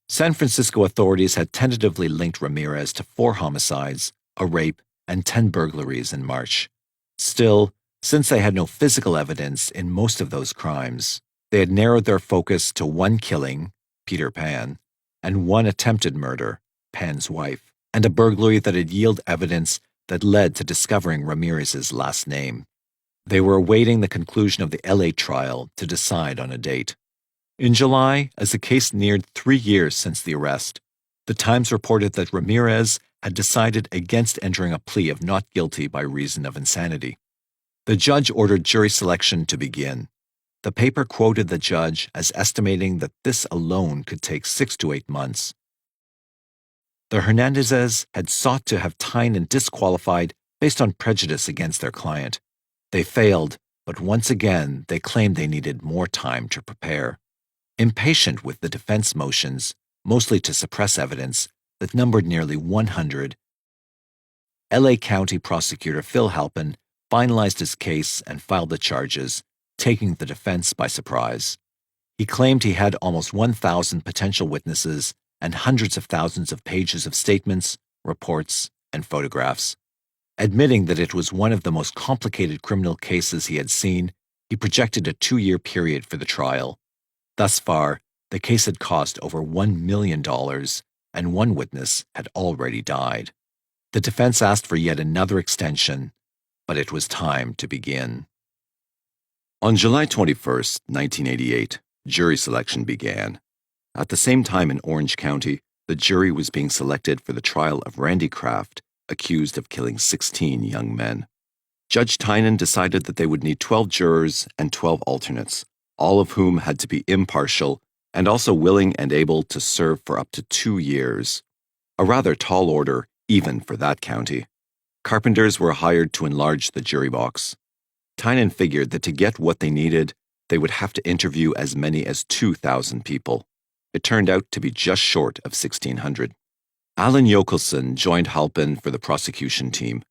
San Francisco authorities had tentatively linked Ramirez to 4 homicides, a rape, and 10 burglaries in March. Still, since they had no physical evidence in most of those crimes, they had narrowed their focus to 1 killing, Peter Pan, and 1 attempted murder, Pan's wife, and a burglary that had yielded evidence that led to discovering Ramirez's last name. They were awaiting the conclusion of the LA trial to decide on a date. In July, as the case neared 3 years since the arrest, the Times reported that Ramirez had decided against entering a plea of not guilty by reason of insanity. The judge ordered jury selection to begin. The paper quoted the judge as estimating that this alone could take 6 to 8 months. The Hernandezes had sought to have Tynan disqualified based on prejudice against their client. They failed, but once again they claimed they needed more time to prepare. Impatient with the defense motions, mostly to suppress evidence that numbered nearly 100, LA County Prosecutor Phil Halpin finalized his case and filed the charges, taking the defense by surprise. He claimed he had almost 1,000 potential witnesses and hundreds of thousands of pages of statements, reports, and photographs. Admitting that it was one of the most complicated criminal cases he had seen, he projected a 2-year period for the trial. Thus far, the case had cost over $1 million, and 1 witness had already died. The defense asked for yet another extension, but it was time to begin. On July 21, 1988, jury selection began. At the same time in Orange County, the jury was being selected for the trial of Randy Kraft, accused of killing 16 young men. Judge Tynan decided that they would need 12 jurors and 12 alternates, all of whom had to be impartial and also willing and able to serve for up to 2 years. A rather tall order, even for that county. Carpenters were hired to enlarge the jury box. Tynan figured that to get what they needed, they would have to interview as many as 2,000 people. It turned out to be just short of 1,600. Alan Jokelson joined Halpin for the prosecution team.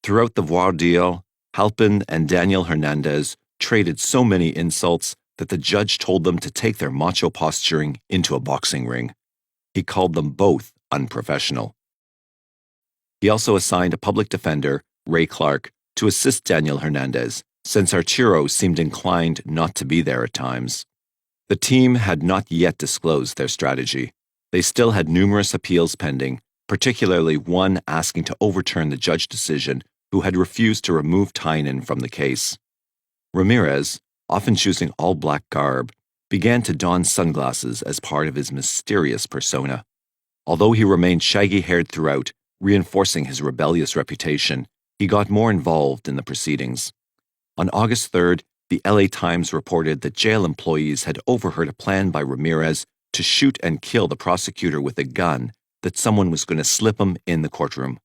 Throughout the voir dire, Halpin and Daniel Hernandez traded so many insults that the judge told them to take their macho posturing into a boxing ring. He called them both unprofessional. He also assigned a public defender, Ray Clark, to assist Daniel Hernandez, since Arturo seemed inclined not to be there at times. The team had not yet disclosed their strategy. They still had numerous appeals pending, particularly one asking to overturn the judge decision who had refused to remove Tynan from the case. Ramirez, often choosing all-black garb, began to don sunglasses as part of his mysterious persona. Although he remained shaggy-haired throughout, reinforcing his rebellious reputation, he got more involved in the proceedings. On August 3rd, the LA Times reported that jail employees had overheard a plan by Ramirez to shoot and kill the prosecutor with a gun that someone was going to slip him in the courtroom.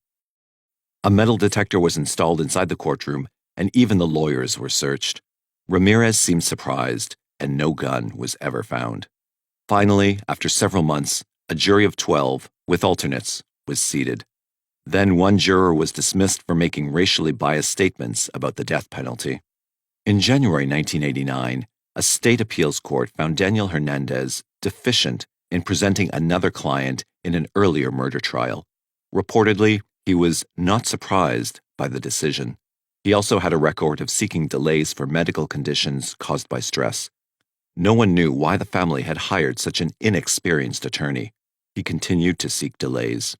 A metal detector was installed inside the courtroom, and even the lawyers were searched. Ramirez seemed surprised, and no gun was ever found. Finally, after several months, a jury of 12, with alternates, was seated. Then one juror was dismissed for making racially biased statements about the death penalty. In January 1989, a state appeals court found Daniel Hernandez deficient in presenting another client in an earlier murder trial. Reportedly, he was not surprised by the decision. He also had a record of seeking delays for medical conditions caused by stress. No one knew why the family had hired such an inexperienced attorney. He continued to seek delays.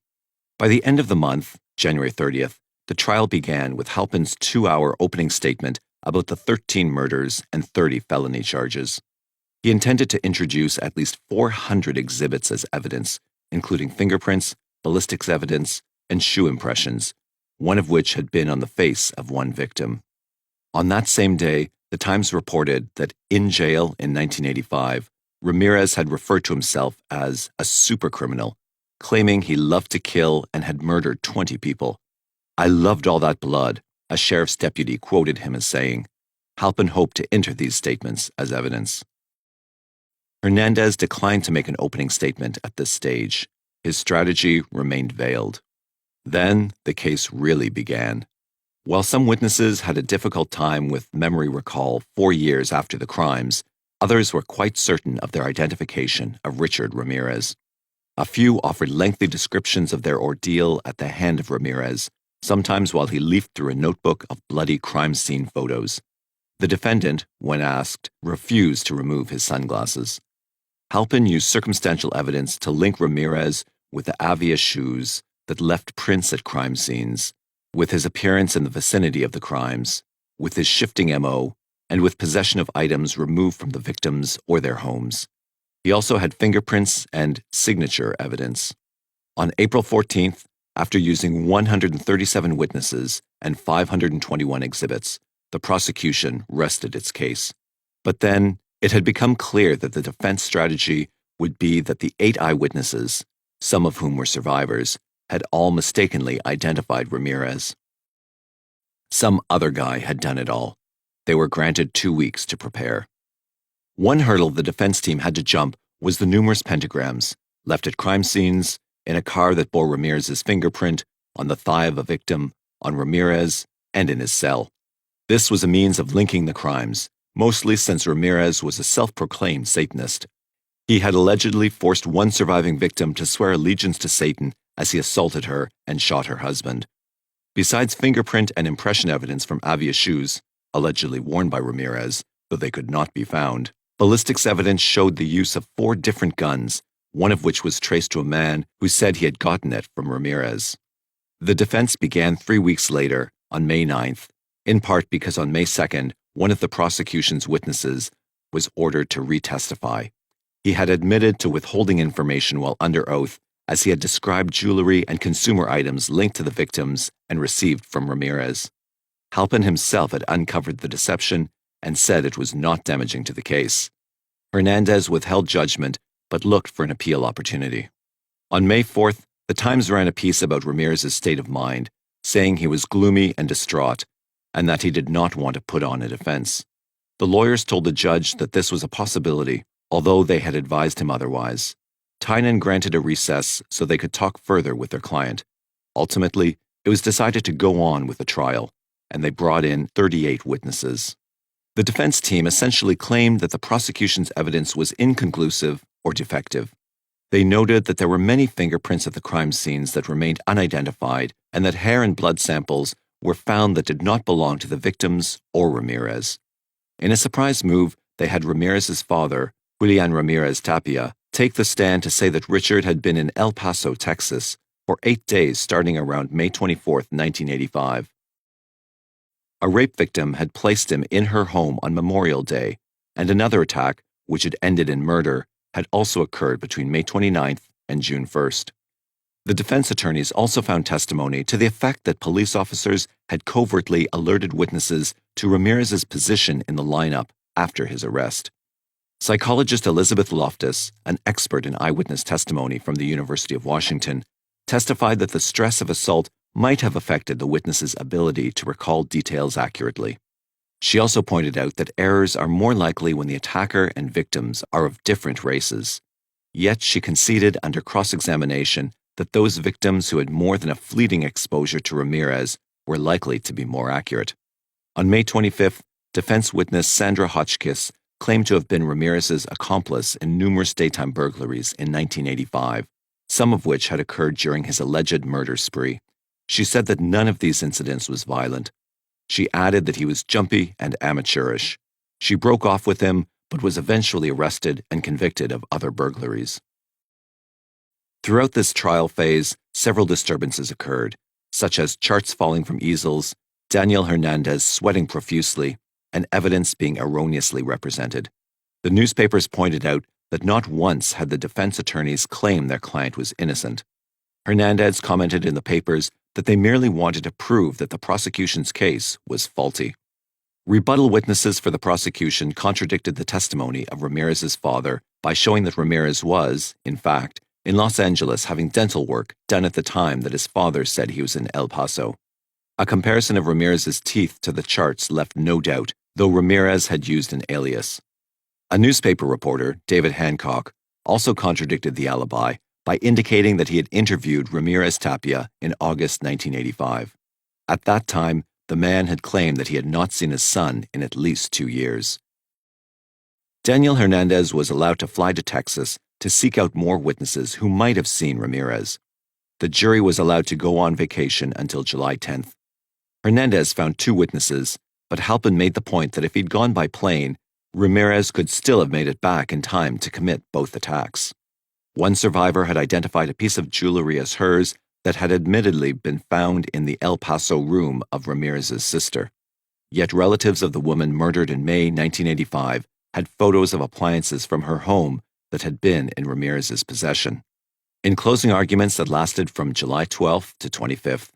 By the end of the month, January 30th, the trial began with Halpin's 2-hour opening statement about the 13 murders and 30 felony charges. He intended to introduce at least 400 exhibits as evidence, including fingerprints, ballistics evidence, and shoe impressions, one of which had been on the face of one victim. On that same day, the Times reported that in jail in 1985, Ramirez had referred to himself as a supercriminal, claiming he loved to kill and had murdered 20 people. "I loved all that blood," a sheriff's deputy quoted him as saying. Halpin hoped to enter these statements as evidence. Hernandez declined to make an opening statement at this stage. His strategy remained veiled. Then the case really began. While some witnesses had a difficult time with memory recall 4 years after the crimes, others were quite certain of their identification of Richard Ramirez. A few offered lengthy descriptions of their ordeal at the hand of Ramirez, sometimes while he leafed through a notebook of bloody crime scene photos. The defendant, when asked, refused to remove his sunglasses. Halpin used circumstantial evidence to link Ramirez with the Avia shoes that left prints at crime scenes, with his appearance in the vicinity of the crimes, with his shifting MO, and with possession of items removed from the victims or their homes. He also had fingerprints and signature evidence. On April 14th, after using 137 witnesses and 521 exhibits, the prosecution rested its case. But then, it had become clear that the defense strategy would be that the 8 eyewitnesses, some of whom were survivors, had all mistakenly identified Ramirez. Some other guy had done it all. They were granted 2 weeks to prepare. One hurdle the defense team had to jump was the numerous pentagrams left at crime scenes, in a car that bore Ramirez's fingerprint, on the thigh of a victim, on Ramirez, and in his cell. This was a means of linking the crimes, mostly since Ramirez was a self-proclaimed Satanist. He had allegedly forced one surviving victim to swear allegiance to Satan as he assaulted her and shot her husband. Besides fingerprint and impression evidence from Avia shoes, allegedly worn by Ramirez, though they could not be found, ballistics evidence showed the use of 4 different guns, one of which was traced to a man who said he had gotten it from Ramirez. The defense began 3 weeks later, on May 9th, in part because on May 2nd, one of the prosecution's witnesses was ordered to retestify. He had admitted to withholding information while under oath, as he had described jewelry and consumer items linked to the victims and received from Ramirez. Halpin himself had uncovered the deception and said it was not damaging to the case. Hernandez withheld judgment but looked for an appeal opportunity. On May 4th, the Times ran a piece about Ramirez's state of mind, saying he was gloomy and distraught, and that he did not want to put on a defense. The lawyers told the judge that this was a possibility, although they had advised him otherwise. Tynan granted a recess so they could talk further with their client. Ultimately, it was decided to go on with the trial, and they brought in 38 witnesses. The defense team essentially claimed that the prosecution's evidence was inconclusive or defective. They noted that there were many fingerprints at the crime scenes that remained unidentified and that hair and blood samples were found that did not belong to the victims or Ramirez. In a surprise move, they had Ramirez's father, Julian Ramirez Tapia, take the stand to say that Richard had been in El Paso, Texas, for 8 days starting around May 24, 1985. A rape victim had placed him in her home on Memorial Day, and another attack, which had ended in murder, had also occurred between May 29th and June 1st. The defense attorneys also found testimony to the effect that police officers had covertly alerted witnesses to Ramirez's position in the lineup after his arrest. Psychologist Elizabeth Loftus, an expert in eyewitness testimony from the University of Washington, testified that the stress of assault might have affected the witness's ability to recall details accurately. She also pointed out that errors are more likely when the attacker and victims are of different races. Yet she conceded under cross-examination that those victims who had more than a fleeting exposure to Ramirez were likely to be more accurate. On May 25th, defense witness Sandra Hotchkiss claimed to have been Ramirez's accomplice in numerous daytime burglaries in 1985, some of which had occurred during his alleged murder spree. She said that none of these incidents was violent. She added that he was jumpy and amateurish. She broke off with him, but was eventually arrested and convicted of other burglaries. Throughout this trial phase, several disturbances occurred, such as charts falling from easels, Daniel Hernandez sweating profusely, and evidence being erroneously represented. The newspapers pointed out that not once had the defense attorneys claimed their client was innocent. Hernandez commented in the papers that they merely wanted to prove that the prosecution's case was faulty. Rebuttal witnesses for the prosecution contradicted the testimony of Ramirez's father by showing that Ramirez was, in fact, in Los Angeles having dental work done at the time that his father said he was in El Paso. A comparison of Ramirez's teeth to the charts left no doubt, though Ramirez had used an alias. A newspaper reporter, David Hancock, also contradicted the alibi by indicating that he had interviewed Ramirez Tapia in August 1985. At that time, the man had claimed that he had not seen his son in at least 2 years. Daniel Hernandez was allowed to fly to Texas to seek out more witnesses who might have seen Ramirez. The jury was allowed to go on vacation until July 10th. Hernandez found 2 witnesses, but Halpin made the point that if he'd gone by plane, Ramirez could still have made it back in time to commit both attacks. One survivor had identified a piece of jewelry as hers that had admittedly been found in the El Paso room of Ramirez's sister. Yet relatives of the woman murdered in May 1985 had photos of appliances from her home that had been in Ramirez's possession. In closing arguments that lasted from July 12th to 25th,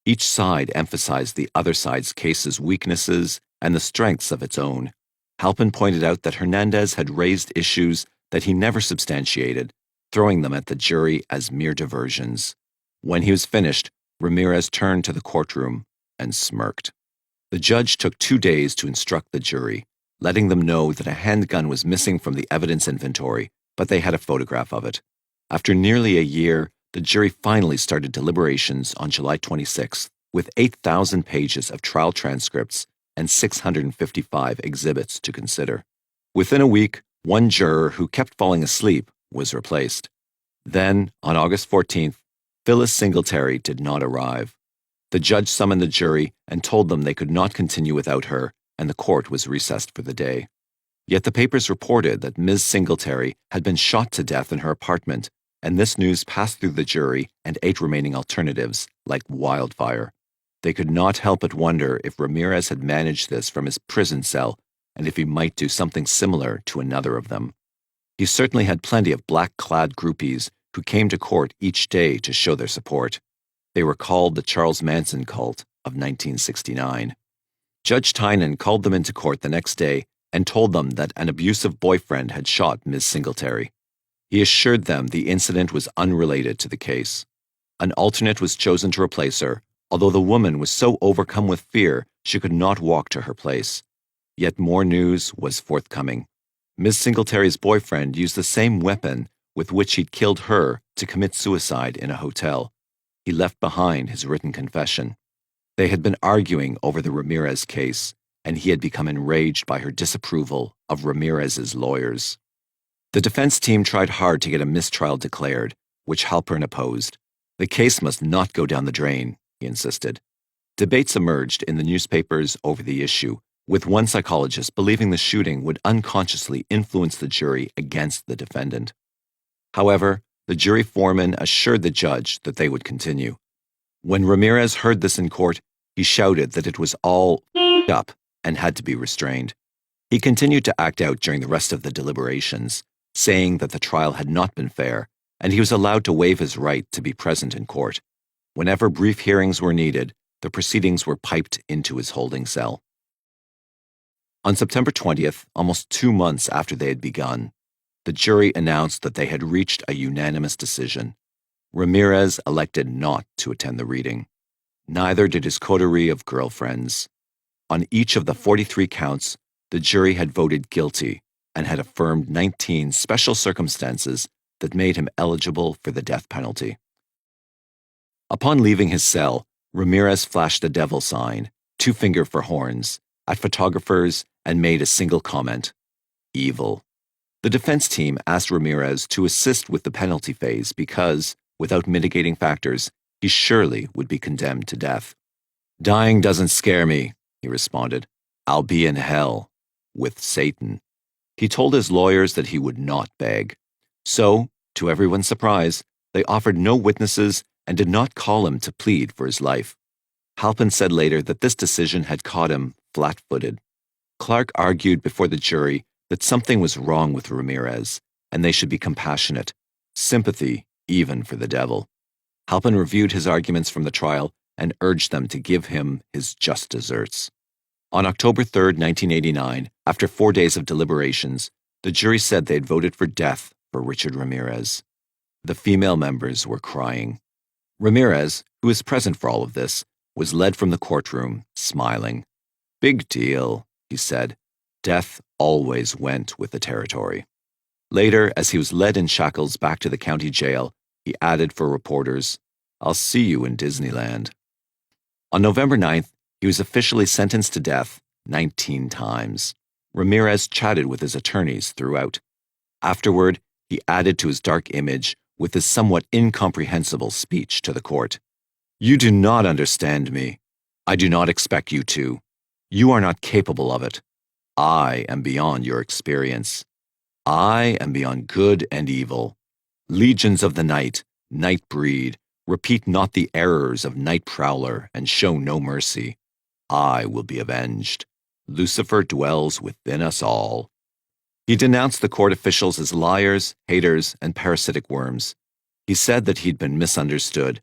each side emphasized the other side's case's weaknesses and the strengths of its own. Halpin pointed out that Hernandez had raised issues that he never substantiated, throwing them at the jury as mere diversions. When he was finished, Ramirez turned to the courtroom and smirked. The judge took 2 days to instruct the jury, letting them know that a handgun was missing from the evidence inventory, but they had a photograph of it. After nearly a year, the jury finally started deliberations on July 26th, with 8,000 pages of trial transcripts and 655 exhibits to consider. Within a week, one juror who kept falling asleep was replaced. Then, on August 14th, Phyllis Singletary did not arrive. The judge summoned the jury and told them they could not continue without her, and the court was recessed for the day. Yet the papers reported that Ms. Singletary had been shot to death in her apartment, and this news passed through the jury and 8 remaining alternatives like wildfire. They could not help but wonder if Ramirez had managed this from his prison cell and if he might do something similar to another of them. He certainly had plenty of black-clad groupies who came to court each day to show their support. They were called the Charles Manson cult of 1969. Judge Tynan called them into court the next day and told them that an abusive boyfriend had shot Ms. Singletary. He assured them the incident was unrelated to the case. An alternate was chosen to replace her, although the woman was so overcome with fear she could not walk to her place. Yet more news was forthcoming. Ms. Singletary's boyfriend used the same weapon with which he'd killed her to commit suicide in a hotel. He left behind his written confession. They had been arguing over the Ramirez case, and he had become enraged by her disapproval of Ramirez's lawyers. The defense team tried hard to get a mistrial declared, which Halpern opposed. The case must not go down the drain, he insisted. Debates emerged in the newspapers over the issue, with one psychologist believing the shooting would unconsciously influence the jury against the defendant. However, the jury foreman assured the judge that they would continue. When Ramirez heard this in court, he shouted that it was all up and had to be restrained. He continued to act out during the rest of the deliberations, saying that the trial had not been fair, and he was allowed to waive his right to be present in court. Whenever brief hearings were needed, the proceedings were piped into his holding cell. On September 20th, almost 2 months after they had begun, the jury announced that they had reached a unanimous decision. Ramirez elected not to attend the reading. Neither did his coterie of girlfriends. On each of the 43 counts, the jury had voted guilty and had affirmed 19 special circumstances that made him eligible for the death penalty. Upon leaving his cell, Ramirez flashed a devil sign, 2-finger for horns, at photographers and made a single comment: evil. The defense team asked Ramirez to assist with the penalty phase because, without mitigating factors, he surely would be condemned to death. "Dying doesn't scare me," he responded. "I'll be in hell with Satan." He told his lawyers that he would not beg. So, to everyone's surprise, they offered no witnesses and did not call him to plead for his life. Halpin said later that this decision had caught him flat-footed. Clark argued before the jury that something was wrong with Ramirez, and they should be compassionate, sympathy even for the devil. Halpin reviewed his arguments from the trial and urged them to give him his just deserts. On October 3, 1989, after 4 days of deliberations, the jury said they had voted for death for Richard Ramirez. The female members were crying. Ramirez, who was present for all of this, was led from the courtroom, smiling. "Big deal," he said. "Death always went with the territory." Later, as he was led in shackles back to the county jail, he added for reporters, "I'll see you in Disneyland." On November 9th, he was officially sentenced to death 19 times. Ramirez chatted with his attorneys throughout. Afterward, he added to his dark image with his somewhat incomprehensible speech to the court. "You do not understand me. I do not expect you to. You are not capable of it. I am beyond your experience. I am beyond good and evil. Legions of the night, night breed, repeat not the errors of night prowler and show no mercy. I will be avenged. Lucifer dwells within us all." He denounced the court officials as liars, haters, and parasitic worms. He said that he'd been misunderstood.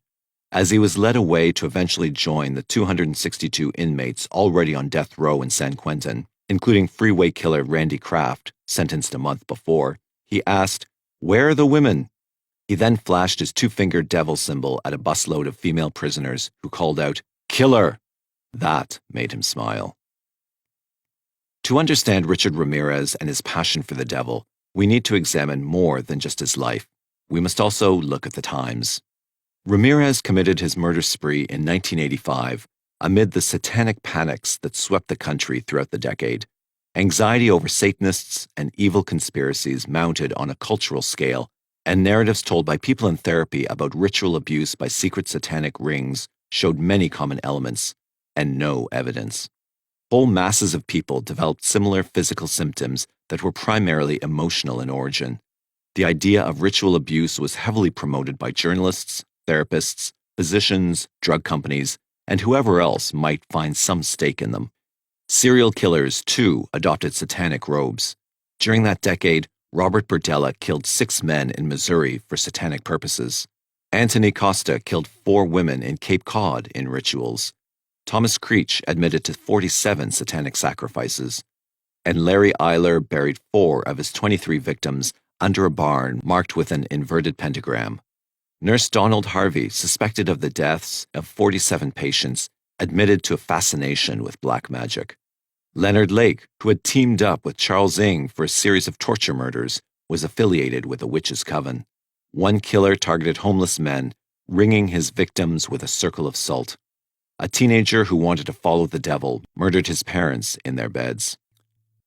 As he was led away to eventually join the 262 inmates already on death row in San Quentin, including freeway killer Randy Kraft, sentenced a month before, he asked, "Where are the women?" He then flashed his 2-finger devil symbol at a busload of female prisoners who called out, "Killer!" That made him smile. To understand Richard Ramirez and his passion for the devil, we need to examine more than just his life. We must also look at the times. Ramirez committed his murder spree in 1985 amid the satanic panics that swept the country throughout the decade. Anxiety over Satanists and evil conspiracies mounted on a cultural scale, and narratives told by people in therapy about ritual abuse by secret satanic rings showed many common elements and no evidence. Whole masses of people developed similar physical symptoms that were primarily emotional in origin. The idea of ritual abuse was heavily promoted by journalists, therapists, physicians, drug companies, and whoever else might find some stake in them. Serial killers, too, adopted satanic robes. During that decade, Robert Berdella killed 6 men in Missouri for satanic purposes. Anthony Costa killed 4 women in Cape Cod in rituals. Thomas Creech admitted to 47 satanic sacrifices. And Larry Eiler buried 4 of his 23 victims under a barn marked with an inverted pentagram. Nurse Donald Harvey, suspected of the deaths of 47 patients, admitted to a fascination with black magic. Leonard Lake, who had teamed up with Charles Ng for a series of torture murders, was affiliated with a witches' coven. One killer targeted homeless men, ringing his victims with a circle of salt. A teenager who wanted to follow the devil murdered his parents in their beds.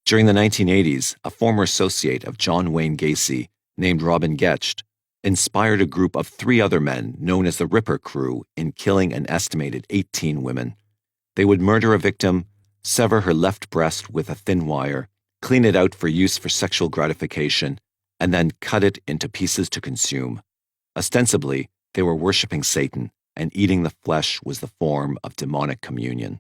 During the 1980s, a former associate of John Wayne Gacy, named Robin Getcht, inspired a group of 3 other men known as the Ripper Crew in killing an estimated 18 women. They would murder a victim, sever her left breast with a thin wire, clean it out for use for sexual gratification, and then cut it into pieces to consume. Ostensibly, they were worshipping Satan, and eating the flesh was the form of demonic communion.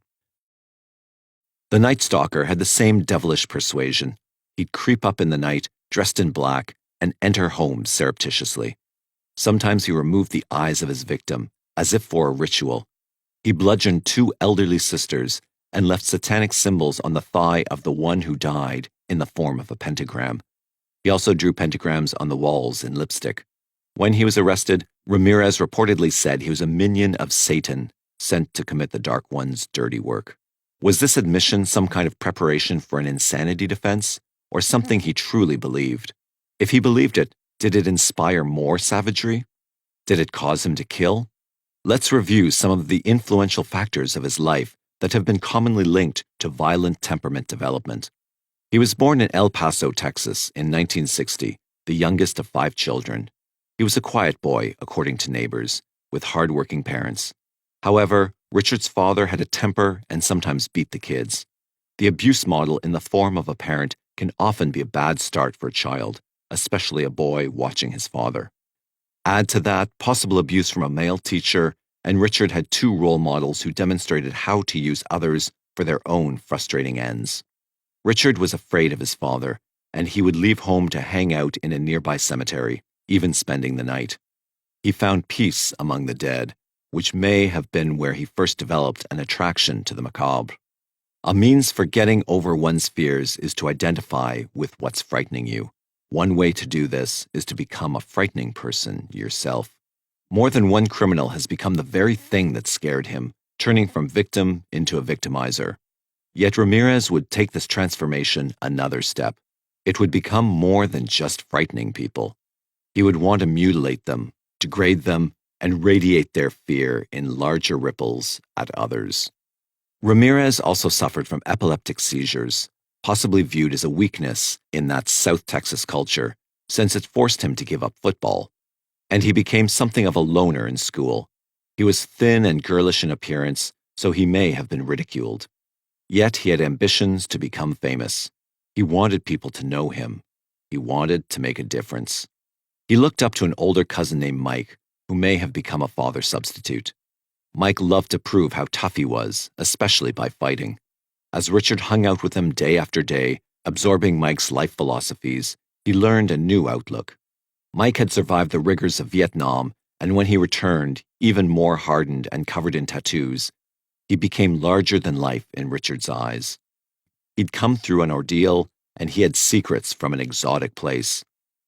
The Night Stalker had the same devilish persuasion. He'd creep up in the night, dressed in black, and enter homes surreptitiously. Sometimes he removed the eyes of his victim, as if for a ritual. He bludgeoned 2 elderly sisters and left satanic symbols on the thigh of the one who died in the form of a pentagram. He also drew pentagrams on the walls in lipstick. When he was arrested, Ramirez reportedly said he was a minion of Satan, sent to commit the Dark One's dirty work. Was this admission some kind of preparation for an insanity defense, or something he truly believed? If he believed it, did it inspire more savagery? Did it cause him to kill? Let's review some of the influential factors of his life that have been commonly linked to violent temperament development. He was born in El Paso, Texas in 1960, the youngest of 5 children. He was a quiet boy, according to neighbors, with hard-working parents. However, Richard's father had a temper and sometimes beat the kids. The abuse model in the form of a parent can often be a bad start for a child, especially a boy watching his father. Add to that possible abuse from a male teacher, and Richard had 2 role models who demonstrated how to use others for their own frustrating ends. Richard was afraid of his father, and he would leave home to hang out in a nearby cemetery, even spending the night. He found peace among the dead, which may have been where he first developed an attraction to the macabre. A means for getting over one's fears is to identify with what's frightening you. One way to do this is to become a frightening person yourself. More than one criminal has become the very thing that scared him, turning from victim into a victimizer. Yet Ramirez would take this transformation another step. It would become more than just frightening people. He would want to mutilate them, degrade them, and radiate their fear in larger ripples at others. Ramirez also suffered from epileptic seizures, possibly viewed as a weakness in that South Texas culture, since it forced him to give up football. And he became something of a loner in school. He was thin and girlish in appearance, so he may have been ridiculed. Yet he had ambitions to become famous. He wanted people to know him. He wanted to make a difference. He looked up to an older cousin named Mike, who may have become a father substitute. Mike loved to prove how tough he was, especially by fighting. As Richard hung out with him day after day, absorbing Mike's life philosophies, he learned a new outlook. Mike had survived the rigors of Vietnam, and when he returned, even more hardened and covered in tattoos, he became larger than life in Richard's eyes. He'd come through an ordeal, and he had secrets from an exotic place.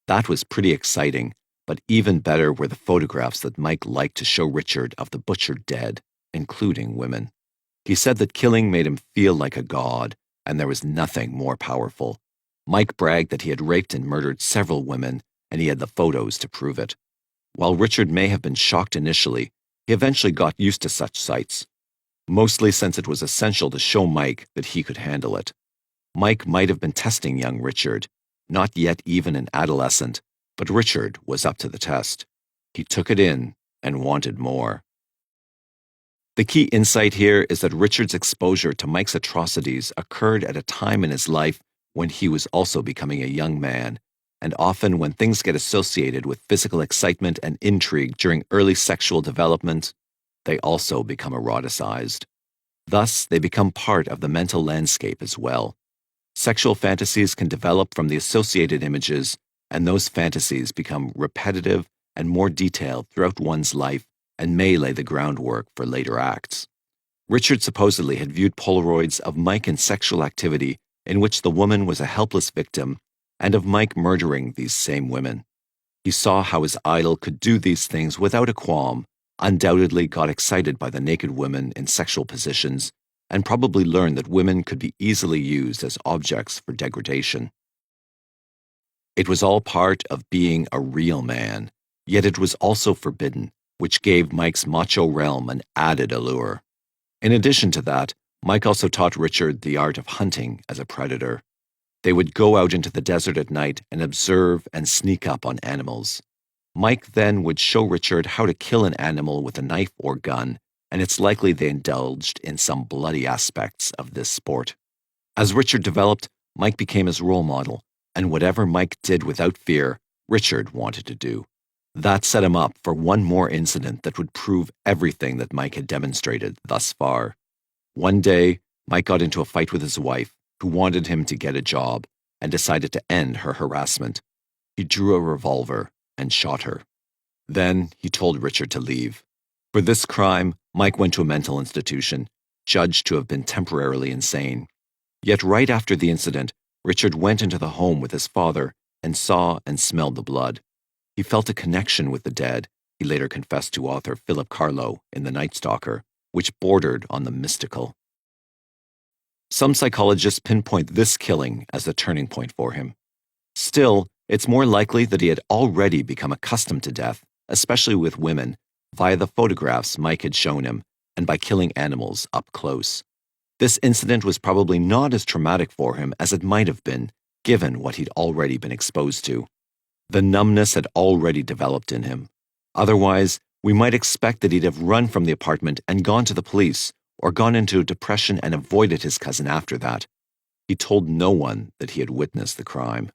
That was pretty exciting, but even better were the photographs that Mike liked to show Richard of the butchered dead, including women. He said that killing made him feel like a god, and there was nothing more powerful. Mike bragged that he had raped and murdered several women, and he had the photos to prove it. While Richard may have been shocked initially, he eventually got used to such sights, mostly since it was essential to show Mike that he could handle it. Mike might have been testing young Richard, not yet even an adolescent, but Richard was up to the test. He took it in and wanted more. The key insight here is that Richard's exposure to Mike's atrocities occurred at a time in his life when he was also becoming a young man, and often when things get associated with physical excitement and intrigue during early sexual development, they also become eroticized. Thus, they become part of the mental landscape as well. Sexual fantasies can develop from the associated images, and those fantasies become repetitive and more detailed throughout one's life and may lay the groundwork for later acts. Richard supposedly had viewed Polaroids of Mike in sexual activity in which the woman was a helpless victim, and of Mike murdering these same women. He saw how his idol could do these things without a qualm, undoubtedly got excited by the naked women in sexual positions, and probably learned that women could be easily used as objects for degradation. It was all part of being a real man, yet it was also forbidden, which gave Mike's macho realm an added allure. In addition to that, Mike also taught Richard the art of hunting as a predator. They would go out into the desert at night and observe and sneak up on animals. Mike then would show Richard how to kill an animal with a knife or gun, and it's likely they indulged in some bloody aspects of this sport. As Richard developed, Mike became his role model, and whatever Mike did without fear, Richard wanted to do. That set him up for one more incident that would prove everything that Mike had demonstrated thus far. One day, Mike got into a fight with his wife, who wanted him to get a job, and decided to end her harassment. He drew a revolver and shot her. Then he told Richard to leave. For this crime, Mike went to a mental institution, judged to have been temporarily insane. Yet right after the incident, Richard went into the home with his father and saw and smelled the blood. He felt a connection with the dead, he later confessed to author Philip Carlo in The Night Stalker, which bordered on the mystical. Some psychologists pinpoint this killing as the turning point for him. Still, it's more likely that he had already become accustomed to death, especially with women, via the photographs Mike had shown him and by killing animals up close. This incident was probably not as traumatic for him as it might have been, given what he'd already been exposed to. The numbness had already developed in him. Otherwise, we might expect that he'd have run from the apartment and gone to the police, or gone into a depression and avoided his cousin after that. He told no one that he had witnessed the crime.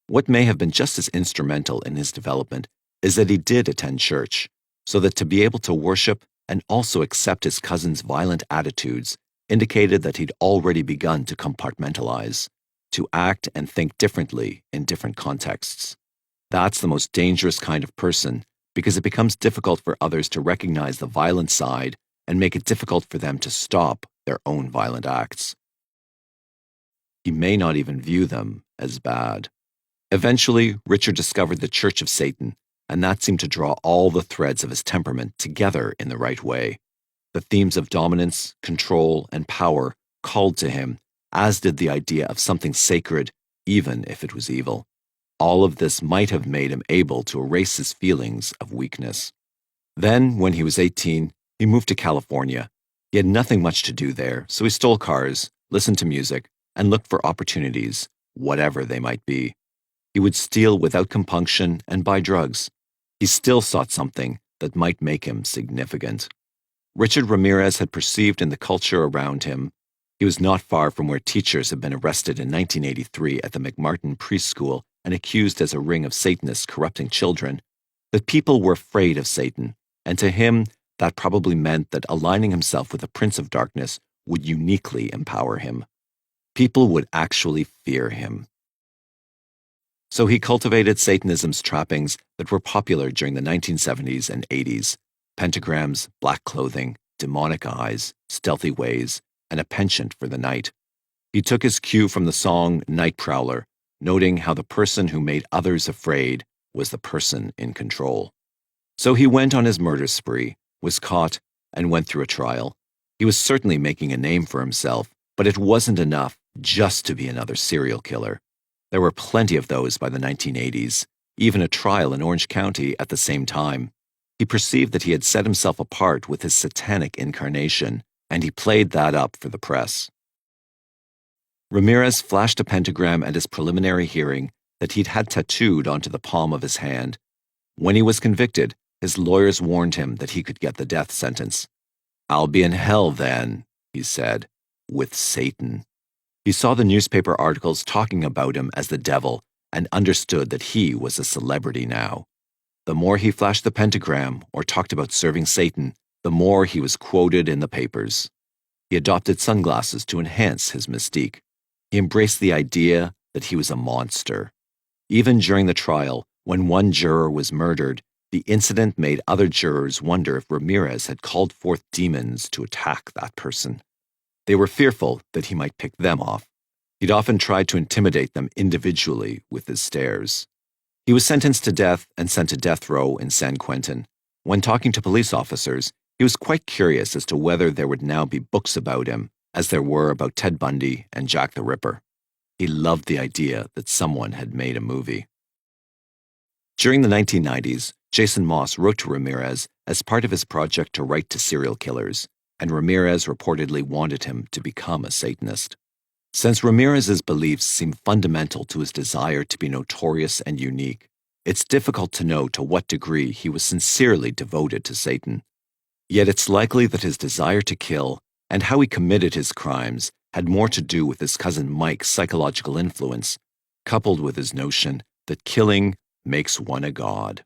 What may have been just as instrumental in his development is that he did attend church, so that to be able to worship and also accept his cousin's violent attitudes indicated that he'd already begun to compartmentalize, to act and think differently in different contexts. That's the most dangerous kind of person, because it becomes difficult for others to recognize the violent side and make it difficult for them to stop their own violent acts. He may not even view them as bad. Eventually, Richard discovered the Church of Satan, and that seemed to draw all the threads of his temperament together in the right way. The themes of dominance, control, and power called to him, as did the idea of something sacred, even if it was evil. All of this might have made him able to erase his feelings of weakness. Then, when he was 18, he moved to California. He had nothing much to do there, so he stole cars, listened to music, and looked for opportunities, whatever they might be. He would steal without compunction and buy drugs. He still sought something that might make him significant. Richard Ramirez had perceived in the culture around him, he was not far from where teachers had been arrested in 1983 at the McMartin preschool and accused as a ring of Satanists corrupting children, that people were afraid of Satan, and to him, that probably meant that aligning himself with the Prince of Darkness would uniquely empower him. People would actually fear him. So he cultivated Satanism's trappings that were popular during the 1970s and 80s: pentagrams, black clothing, demonic eyes, stealthy ways, and a penchant for the night. He took his cue from the song Night Prowler, noting how the person who made others afraid was the person in control. So he went on his murder spree, was caught, and went through a trial. He was certainly making a name for himself, but it wasn't enough just to be another serial killer. There were plenty of those by the 1980s, even a trial in Orange County at the same time. He perceived that he had set himself apart with his satanic incarnation, and he played that up for the press. Ramirez flashed a pentagram at his preliminary hearing that he'd had tattooed onto the palm of his hand. When he was convicted, his lawyers warned him that he could get the death sentence. "I'll be in hell then," he said, "with Satan." He saw the newspaper articles talking about him as the devil and understood that he was a celebrity now. The more he flashed the pentagram or talked about serving Satan, the more he was quoted in the papers. He adopted sunglasses to enhance his mystique. He embraced the idea that he was a monster. Even during the trial, when one juror was murdered, the incident made other jurors wonder if Ramirez had called forth demons to attack that person. They were fearful that he might pick them off. He'd often tried to intimidate them individually with his stares. He was sentenced to death and sent to death row in San Quentin. When talking to police officers, he was quite curious as to whether there would now be books about him, as there were about Ted Bundy and Jack the Ripper. He loved the idea that someone had made a movie. During the 1990s, Jason Moss wrote to Ramirez as part of his project to write to serial killers, and Ramirez reportedly wanted him to become a Satanist. Since Ramirez's beliefs seem fundamental to his desire to be notorious and unique, it's difficult to know to what degree he was sincerely devoted to Satan. Yet it's likely that his desire to kill and how he committed his crimes had more to do with his cousin Mike's psychological influence, coupled with his notion that killing makes one a god.